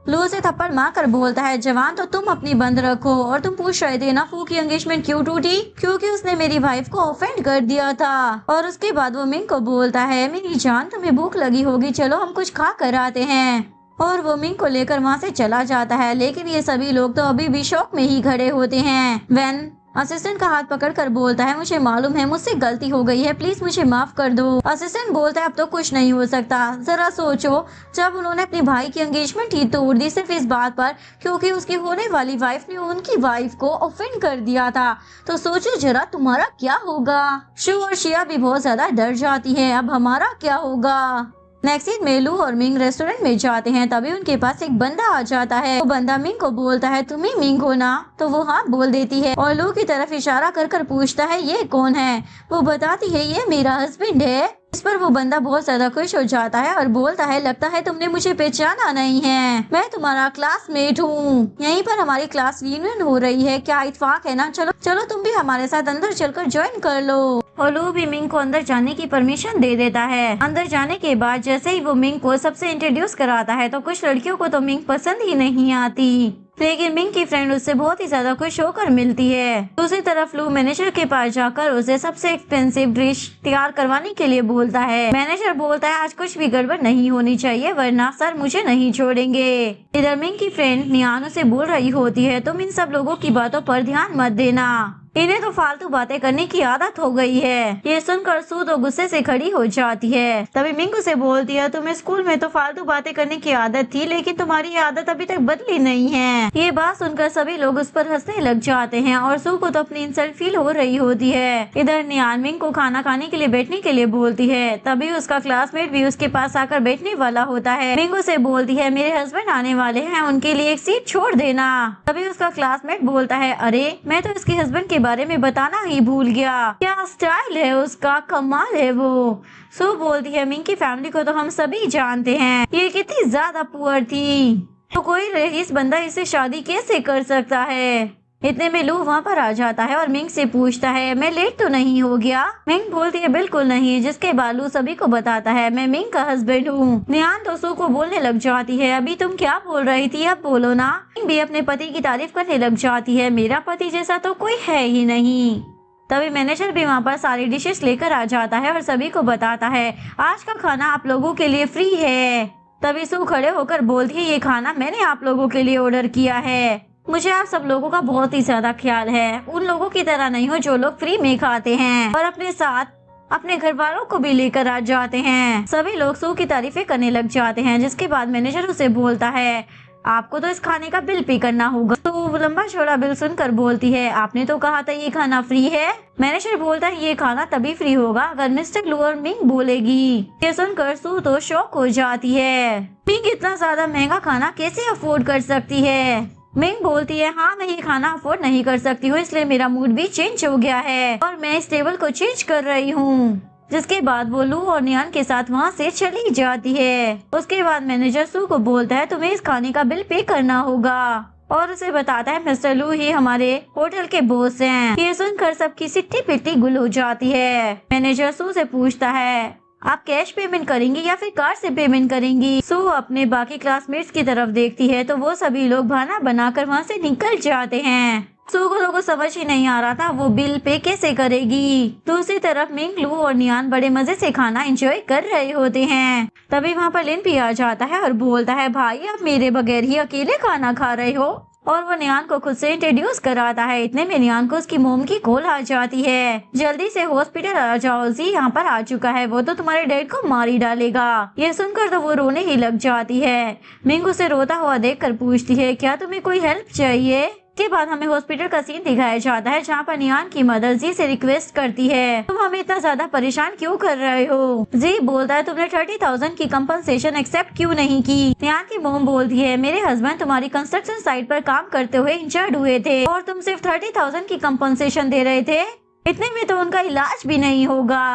[SPEAKER 1] लू उसे थप्पड़ मार कर बोलता है जवान तो तुम अपनी बंद रखो। और तुम पूछ रहे थे ना फू की एंगेजमेंट क्यों टूटी, क्योंकि उसने मेरी वाइफ को ऑफेंड कर दिया था। और उसके बाद वो मिंग को बोलता है मेरी जान तुम्हें भूख लगी होगी, चलो हम कुछ खा कर आते हैं। और वो मिंग को लेकर वहाँ से चला जाता है। लेकिन ये सभी लोग तो अभी भी शौक में ही खड़े होते हैं। वैन असिस्टेंट का हाथ पकड़कर बोलता है मुझे मालूम है मुझसे गलती हो गई है, प्लीज मुझे माफ कर दो। असिस्टेंट बोलता है अब तो कुछ नहीं हो सकता, जरा सोचो जब उन्होंने अपने भाई की एंगेजमेंट ही तोड़ दी सिर्फ इस बात पर क्योंकि उसकी होने वाली वाइफ ने उनकी वाइफ को ऑफेंड कर दिया था, तो सोचो जरा तुम्हारा क्या होगा। शू और शिया भी बहुत ज्यादा डर जाती है, अब हमारा क्या होगा। नेक्स्ट सीन में लू और मिंग रेस्टोरेंट में जाते हैं। तभी उनके पास एक बंदा आ जाता है। वो बंदा मिंग को बोलता है तुम ही मिंग हो ना, तो वो हाँ बोल देती है और लू की तरफ इशारा कर कर पूछता है ये कौन है। वो बताती है ये मेरा हस्बैंड है। इस पर वो बंदा बहुत ज्यादा खुश हो जाता है और बोलता है लगता है तुमने मुझे पहचाना नहीं है, मैं तुम्हारा क्लासमेट हूँ, यहीं पर हमारी क्लास रियूनियन हो रही है, क्या इत्तेफाक है ना, चलो चलो तुम भी हमारे साथ अंदर चलकर ज्वाइन कर लो। और लू भी मिंग को अंदर जाने की परमिशन दे देता है। अंदर जाने के बाद जैसे ही वो मिंग को सबसे इंट्रोड्यूस कराता है तो कुछ लड़कियों को तो मिंग पसंद ही नहीं आती, लेकिन मिंग की फ्रेंड उससे बहुत ही ज्यादा खुश होकर मिलती है। दूसरी तरफ लू मैनेजर के पास जाकर उसे सबसे एक्सपेंसिव डिश तैयार करवाने के लिए बोलता है। मैनेजर बोलता है आज कुछ भी गड़बड़ नहीं होनी चाहिए वरना सर मुझे नहीं छोड़ेंगे। इधर मिंग की फ्रेंड नियान उसे बोल रही होती है तुम इन सब लोगों की बातों पर ध्यान मत देना, इन्हें तो फालतू बातें करने की आदत हो गई है। ये सुनकर सू तो गुस्से से खड़ी हो जाती है। तभी मिंग उसे बोलती है तुम्हें स्कूल में तो फालतू बातें करने की आदत थी लेकिन तुम्हारी आदत अभी तक बदली नहीं है। ये बात सुनकर सभी लोग उस पर हंसने लग जाते हैं और सू को तो अपनी इंसल्ट फील हो रही होती है। इधर नियान मिंग को खाना खाने के लिए बैठने के लिए बोलती है। तभी उसका क्लासमेट भी उसके पास आकर बैठने वाला होता है। मिंग उसे बोलती है मेरे हस्बैंड आने वाले हैं, उनके लिए एक सीट छोड़ देना। तभी उसका क्लासमेट बोलता है अरे मैं तो इसके हस्बैंड के बारे में बताना ही भूल गया, क्या स्टाइल है उसका, कमाल है वो। सो बोलती है मिंग की फैमिली को तो हम सभी जानते हैं, ये कितनी ज्यादा पुअर थी, तो कोई रईस बंदा इससे शादी कैसे कर सकता है। इतने में लू वहाँ पर आ जाता है और मिंग से पूछता है मैं लेट तो नहीं हो गया। मिंग बोलती है बिल्कुल नहीं, जिसके बाद लू सभी को बताता है मैं मिंग का हस्बैंड हूँ। नियान तो सू को बोलने लग जाती है अभी तुम क्या बोल रही थी, अब बोलो ना। मिंग भी अपने पति की तारीफ करने लग जाती है मेरा पति जैसा तो कोई है ही नहीं। तभी मैनेजर भी वहाँ पर सारी डिशेस लेकर आ जाता है और सभी को बताता है आज का खाना आप लोगों के लिए फ्री है। तभी सू खड़े होकर बोलती है ये खाना मैंने आप लोगों के लिए ऑर्डर किया है। मुझे आप सब लोगों का बहुत ही ज्यादा ख्याल है। उन लोगों की तरह नहीं हो जो लोग फ्री में खाते हैं और अपने साथ अपने घर वालों को भी लेकर आ जाते हैं। सभी लोग सू की तारीफें करने लग जाते हैं, जिसके बाद मैनेजर उसे बोलता है आपको तो इस खाने का बिल पे करना होगा। तो लंबा चौड़ा बिल सुनकर बोलती है आपने तो कहा था ये खाना फ्री है। मैनेजर बोलता है ये खाना तभी फ्री होगा अगर मिस्टर लू और मिंग बोलेगी। ये सुनकर सू तो शॉक हो जाती है। मिंग इतना ज्यादा महंगा खाना कैसे अफोर्ड कर सकती है। मिंग बोलती है हाँ मैं ये खाना अफोर्ड नहीं कर सकती हूँ, इसलिए मेरा मूड भी चेंज हो गया है और मैं इस टेबल को चेंज कर रही हूँ। जिसके बाद वो लू और नियान के साथ वहाँ से चली जाती है। उसके बाद मैनेजर सू को बोलता है तुम्हें इस खाने का बिल पे करना होगा और उसे बताता है मिस्टर लू ही हमारे होटल के बॉस हैं। ये सुनकर सबकी सिट्टी पिट्टी गुल हो जाती है। मैनेजर सू से पूछता है आप कैश पेमेंट करेंगी या फिर कार्ड से पेमेंट करेंगी। सू अपने बाकी क्लासमेट्स की तरफ देखती है तो वो सभी लोग बहाना बनाकर वहाँ से निकल जाते हैं। सू को समझ ही नहीं आ रहा था वो बिल पे कैसे करेगी। दूसरी तरफ मिंग, लू और नियान बड़े मजे से खाना एंजॉय कर रहे होते हैं। तभी वहाँ पर लिन भी आ जाता है और बोलता है भाई आप मेरे बगैर ही अकेले खाना खा रहे हो और वो नियान को खुद से इंट्रोड्यूस कराता है। इतने में नियान को उसकी मोम की कॉल आ जाती है जल्दी से हॉस्पिटल आ जाओ, जी यहाँ पर आ चुका है, वो तो तुम्हारे डैड को मार ही डालेगा। ये सुनकर तो वो रोने ही लग जाती है। मिंग उसे रोता हुआ देखकर पूछती है क्या तुम्हें कोई हेल्प चाहिए। के बाद हमें हॉस्पिटल का सीन दिखाया जाता है जहाँ पर नियान की मदर जी से रिक्वेस्ट करती है तुम हमें इतना ज्यादा परेशान क्यों कर रहे हो। जी बोलता है तुमने 30,000 की कंपनसेशन एक्सेप्ट क्यों नहीं की। नियान की मोम बोलती है मेरे हस्बैंड तुम्हारी कंस्ट्रक्शन साइट पर काम करते हुए इंजर्ड हुए थे और तुम सिर्फ 30,000 की कंपनसेशन दे रहे थे, इतने में तो उनका इलाज भी नहीं होगा।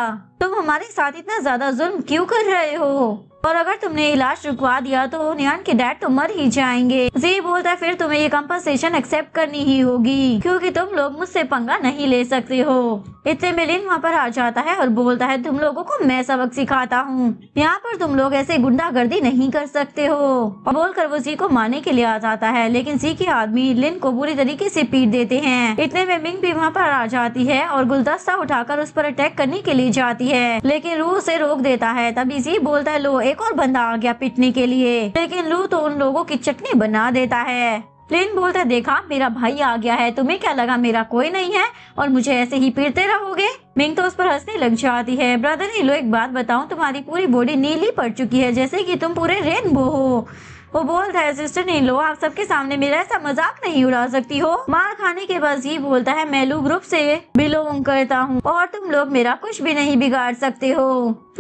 [SPEAKER 1] तुम हमारे साथ इतना ज्यादा जुल्म क्यों कर रहे हो और अगर तुमने इलाज रुकवा दिया तो नियान के डैड तो मर ही जाएंगे। जी बोलता है फिर तुम्हें ये कंपनसेशन एक्सेप्ट करनी ही होगी क्योंकि तुम लोग मुझसे पंगा नहीं ले सकते हो। इतने में लिन वहाँ पर आ जाता है और बोलता है तुम लोगों को मैं सबक सिखाता हूँ, यहाँ पर तुम लोग ऐसे गुंडागर्दी नहीं कर सकते हो। और बोलकर वो जी को मारने के लिए आ जाता है लेकिन जी के आदमी लिन को बुरी तरीके से पीट देते हैं। इतने में मिंग भी वहाँ पर आ जाती है और गुलदस्ता उठाकर उस पर अटैक करने के लिए जाती है लेकिन लू उसे रोक देता है। तभी जी बोलता है लो एक और बंदा आ गया पीटने के लिए, लेकिन लू तो उन लोगों की चटनी बना देता है। लिन बोलता है देखा मेरा भाई आ गया है, तुम्हें क्या लगा मेरा कोई नहीं है और मुझे ऐसे ही पीटते रहोगे। मिंग तो उस पर हंसने लग जाती है। ब्रदर इन लो एक बात बताऊं, तुम्हारी पूरी बॉडी नीली पड़ चुकी है जैसे कि तुम पूरे रेनबो हो। वो बोलता है सिस्टर इन लो आप सबके सामने मेरा ऐसा मजाक नहीं उड़ा सकती हो। मार खाने के बाद ये बोलता है मैं लू ग्रुप से बिलोंग करता हूँ और तुम लोग मेरा कुछ भी नहीं बिगाड़ सकते हो।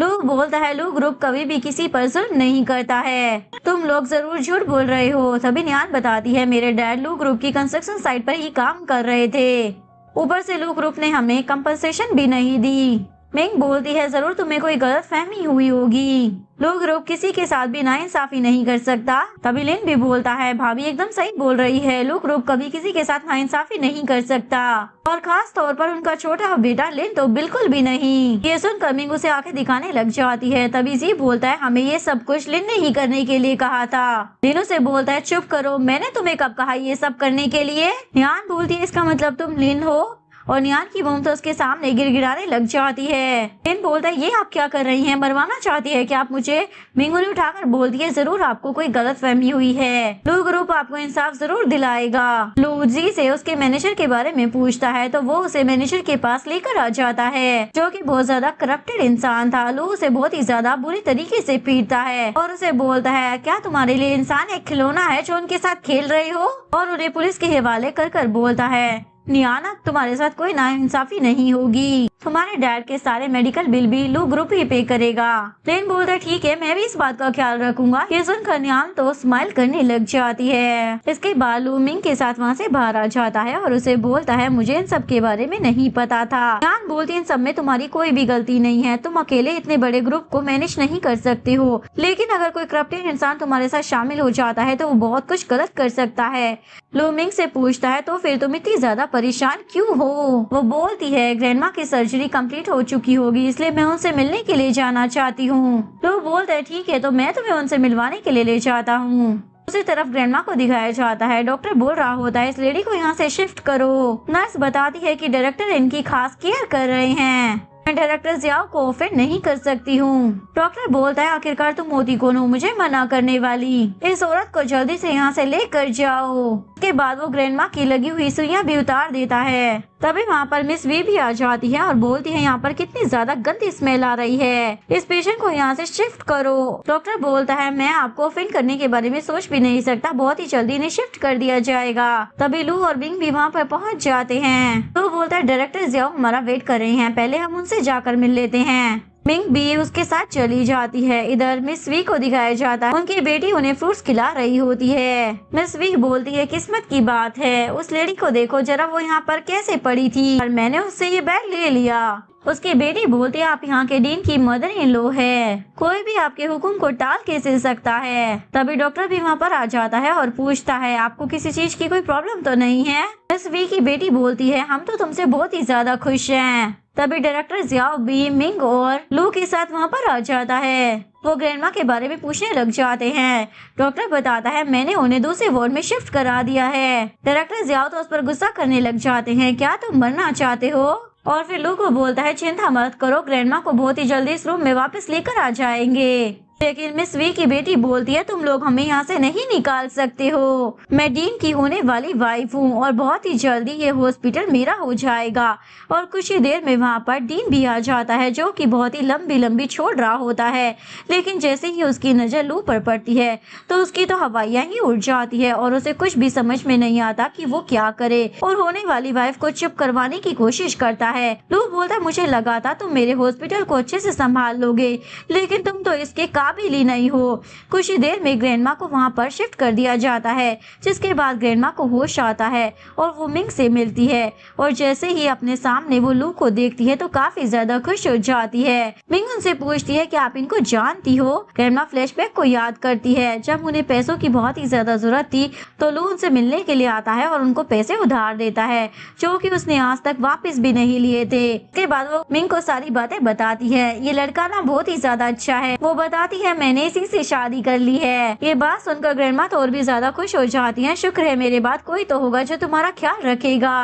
[SPEAKER 1] लू बोलता है लू ग्रुप कभी भी किसी पर जुल्म नहीं करता है, तुम लोग जरूर झूठ बोल रहे हो। तभी नियान बताती है मेरे डैड लू ग्रुप की कंस्ट्रक्शन साइट पर ही काम कर रहे थे, ऊपर से लू ग्रुप ने हमें कंपनसेशन भी नहीं दी। मिंग बोलती है जरूर तुम्हें कोई गलत फहमी हुई होगी, लू ग्रुप किसी के साथ भी नाइंसाफी नहीं कर सकता। तभी लिन भी बोलता है भाभी एकदम सही बोल रही है, लू ग्रुप कभी किसी के साथ नाइंसाफी नहीं कर सकता और खास तौर पर उनका छोटा बेटा लिन तो बिल्कुल भी नहीं। ये सुनकर मिंग उसे आंखें दिखाने लग जाती है। तभी जी बोलता है हमें ये सब कुछ लिन ने ही करने के लिए कहा था। लिन उसे बोलता है चुप करो, मैंने तुम्हें कब कहा ये सब करने के लिए। नियान बोलती है इसका मतलब तुम लिन हो और नियान की मोम तो उसके सामने गिड़गिड़ाने लग जाती है। लिन बोलता है ये आप क्या कर रही हैं, मरवाना चाहती है क्या आप मुझे। मिंग उन्हें उठाकर बोलती है जरूर आपको कोई गलत फहमी हुई है, लू ग्रुप आपको इंसाफ जरूर दिलाएगा। लू जी से उसके मैनेजर के बारे में पूछता है तो वो उसे मैनेजर के पास लेकर आ जाता है जो कि बहुत ज्यादा करप्टेड इंसान था। लू उसे बहुत ही ज्यादा बुरी तरीके से पीटता है और उसे बोलता है क्या तुम्हारे लिए इंसान एक खिलौना है जो उनके साथ खेल रही हो, और उन्हें पुलिस के हवाले कर बोलता है नियाना तुम्हारे साथ कोई नाइंसाफी नहीं होगी, तुम्हारे डैड के सारे मेडिकल बिल भी लू ग्रुप ही पे करेगा। लिन बोलता है ठीक है मैं भी इस बात का ख्याल रखूंगा। ये सुनकर नियान तो स्माइल करने लग जाती है। इसके बाद लू मिंग के साथ वहाँ से बाहर आ जाता है और उसे बोलता है मुझे इन सब के बारे में नहीं पता था। नियान बोलती इन सब में तुम्हारी कोई भी गलती नहीं है, तुम अकेले इतने बड़े ग्रुप को मैनेज नहीं कर सकते हो, लेकिन अगर कोई करप्टेड इंसान तुम्हारे साथ शामिल हो जाता है तो वो बहुत कुछ गलत कर सकता है। लू मिंग से पूछता है तो फिर तुम इतनी ज्यादा परेशान क्यों हो। वो बोलती है ग्रैंडमा की सर्जरी कंप्लीट हो चुकी होगी इसलिए मैं उनसे मिलने के लिए जाना चाहती हूँ। तो बोलता है ठीक है तो मैं तुम्हें उनसे मिलवाने के लिए ले जाता हूँ। दूसरी तरफ ग्रैंडमा को दिखाया जाता है। डॉक्टर बोल रहा होता है इस लेडी को यहाँ से शिफ्ट करो। नर्स बताती है कि डायरेक्टर इनकी खास केयर कर रहे हैं। मैं डायरेक्टर जियाओ को ऑफेंड नहीं कर सकती हूँ। डॉक्टर बोलता है आखिरकार तुम होती कौन हो मुझे मना करने वाली। इस औरत को जल्दी से यहाँ से लेकर जाओ। उसके बाद वो ग्रैंडमा की लगी हुई सुइयां भी उतार देता है। तभी वहाँ पर मिस वी भी आ जाती है और बोलती है यहाँ पर कितनी ज्यादा गंदी स्मेल आ रही है, इस पेशेंट को यहाँ से शिफ्ट करो। डॉक्टर बोलता है मैं आपको ऑफेंड करने के बारे में सोच भी नहीं सकता, बहुत ही जल्दी इन्हें शिफ्ट कर दिया जाएगा। तभी लू और बिंग भी वहाँ पर पहुँच जाते हैं। तो बोलता है डायरेक्टर जियाओ हमारा वेट कर रहे हैं, पहले हम उनसे जाकर मिल लेते हैं। मिंग भी उसके साथ चली जाती है। इधर मिस वी को दिखाया जाता है उनकी बेटी उन्हें फ्रूट्स खिला रही होती है। मिस वी बोलती है किस्मत की बात है, उस लेडी को देखो जरा, वो यहाँ पर कैसे पड़ी थी और मैंने उससे ये बैग ले लिया। उसकी बेटी बोलती है आप यहाँ के डीन की मदर इन लॉ है, कोई भी आपके हुक्म को टाल कैसे सकता है। तभी डॉक्टर भी वहाँ पर आ जाता है और पूछता है आपको किसी चीज की कोई प्रॉब्लम तो नहीं है। मिस वी की बेटी बोलती है हम तो तुमसे बहुत ही ज्यादा खुश हैं। तभी डायरेक्टर जियाओ भी मिंग और लू के साथ वहाँ पर आ जाता है। वो ग्रैंडमा के बारे में पूछने लग जाते हैं। डॉक्टर बताता है मैंने उन्हें दूसरे वार्ड में शिफ्ट करा दिया है। डायरेक्टर जियाओ तो उस पर गुस्सा करने लग जाते हैं, क्या तुम मरना चाहते हो। और फिर लू को बोलता है चिंता मत करो, ग्रैंडमा को बहुत ही जल्दी इस रूम में वापस लेकर आ जाएंगे। लेकिन मिस वी की बेटी बोलती है तुम लोग हमें यहाँ से नहीं निकाल सकते हो, मैं डीन की होने वाली वाइफ हूँ और बहुत ही जल्दी ये हॉस्पिटल मेरा हो जाएगा। और कुछ ही देर में वहाँ पर डीन भी आ जाता है जो कि बहुत ही लंबी लंबी छोड़ रहा होता है। लेकिन जैसे ही उसकी नजर लू पर पड़ती है तो उसकी तो हवाइयाँ ही उड़ जाती है और उसे कुछ भी समझ में नहीं आता कि वो क्या करे और होने वाली वाइफ को चुप करवाने की कोशिश करता है। लू बोलता मुझे लगा था तुम मेरे हॉस्पिटल को अच्छे से संभाल लोगे, लेकिन तुम तो इसके काबिल ही नहीं हो। कुछ ही देर में ग्रैंडमा को वहाँ पर शिफ्ट कर दिया जाता है, जिसके बाद ग्रैंडमा को होश आता है और वो मिंग से मिलती है और जैसे ही अपने सामने वो लू को देखती है तो काफी ज्यादा खुश हो जाती है। मिंग उनसे पूछती है कि आप इनको जानती हो। ग्रैंडमा फ्लैशबैक को याद करती है जब उन्हें पैसों की बहुत ही ज्यादा जरूरत थी तो लू उनसे मिलने के लिए आता है और उनको पैसे उधार देता है जो कि उसने आज तक वापस भी नहीं लिए थे। इसके बाद वो मिंग को सारी बातें बताती है। ये लड़का ना बहुत ही ज्यादा अच्छा है, वो बताती है मैंने इसी से शादी कर ली है। ये बात सुनकर ग्रैंडमा तो और भी ज्यादा खुश हो जाती है, शुक्र है मेरे बाद कोई तो होगा जो तुम्हारा ख्याल रखेगा।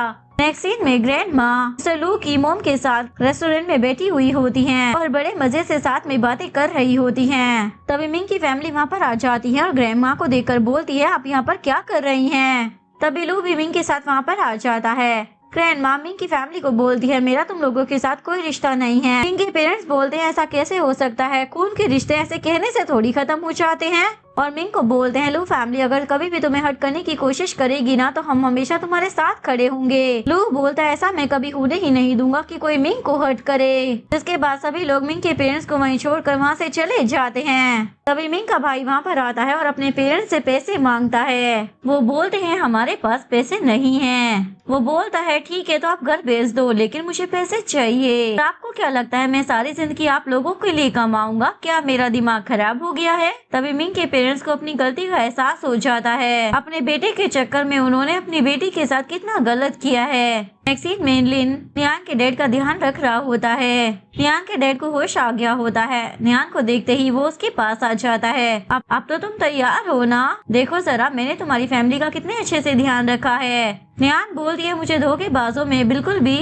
[SPEAKER 1] नेक्स्ट सीन में ग्रैंडमा मिस्टर लू की मोम के साथ रेस्टोरेंट में बैठी हुई होती हैं और बड़े मजे से साथ में बातें कर रही होती हैं। तभी मिंग की फैमिली वहाँ पर आ जाती है और ग्रैंडमा को देखकर बोलती है आप यहाँ पर क्या कर रही हैं। तभी लू भी मिंग के साथ वहाँ पर आ जाता है। ग्रैंडमा मिंग की फैमिली को बोलती है मेरा तुम लोगों के साथ कोई रिश्ता नहीं है। मिंग के पेरेंट्स बोलते हैं ऐसा कैसे हो सकता है, खून के रिश्ते ऐसे कहने से थोड़ी खत्म हो जाते हैं। और मिंग को बोलते हैं लू फैमिली अगर कभी भी तुम्हें हर्ट करने की कोशिश करेगी ना तो हम हमेशा तुम्हारे साथ खड़े होंगे। लू बोलता है ऐसा मैं कभी होने ही नहीं दूंगा कि कोई मिंग को हर्ट करे। जिसके बाद सभी लोग मिंग के पेरेंट्स को वहीं छोड़कर वहाँ से चले जाते हैं। तभी मिंग का भाई वहाँ पर आता है और अपने पेरेंट्स से पैसे मांगता है। वो बोलते हैं हमारे पास पैसे नहीं है। वो बोलता है ठीक है तो आप घर भेज दो, लेकिन मुझे पैसे चाहिए। आपको क्या लगता है मैं सारी जिंदगी आप लोगों के लिए कमाऊंगा, क्या मेरा दिमाग खराब हो गया है। तभी मिंग के पेरेंट्स को अपनी गलती का एहसास हो जाता है। अपने बेटे के चक्कर में उन्होंने अपनी बेटी के साथ कितना गलत किया है। नेक्स्ट सीन में लिन नियान के डैड का ध्यान रख रहा होता है। नियान के डैड को होश आ गया होता है। नियान को देखते ही वो उसके पास आ जाता है। अब तो तुम तैयार हो ना, देखो जरा मैंने तुम्हारी फैमिली का कितने अच्छे से ध्यान रखा है। नियान बोलती है मुझे धोखेबाजों में बिल्कुल भी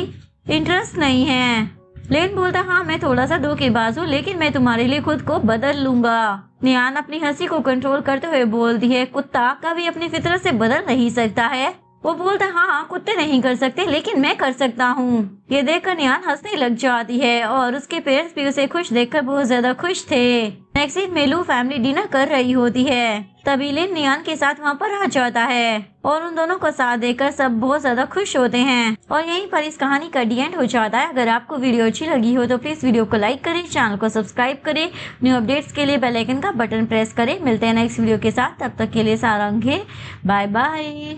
[SPEAKER 1] इंटरेस्ट नहीं है। लिन बोलता हाँ मैं थोड़ा सा धोखेबाज हूँ, लेकिन मैं तुम्हारे लिए खुद को बदल लूंगा। नियान अपनी हंसी को कंट्रोल करते हुए बोलती है कुत्ता कभी अपनी फितरत से बदल नहीं सकता है। वो बोलता हाँ कुत्ते नहीं कर सकते लेकिन मैं कर सकता हूँ। ये देखकर नियान हंसने लग जाती है और उसके पेरेंट्स भी उसे खुश देखकर बहुत ज्यादा खुश थे। नेक्स्ट सीन में लू फैमिली डिनर कर रही होती है। तभी लिन नियान के साथ वहाँ पर आ जाता है और उन दोनों को साथ देखकर सब बहुत ज्यादा खुश होते हैं। और यहीं पर इस कहानी का डी एंड हो जाता है। अगर आपको वीडियो अच्छी लगी हो तो प्लीज वीडियो को लाइक करें, चैनल को सब्सक्राइब करें, न्यू अपडेट्स के लिए बेल आइकन का बटन प्रेस करें। मिलते हैं नेक्स्ट वीडियो के साथ, तब तक के लिए सारंगे, बाय बाय।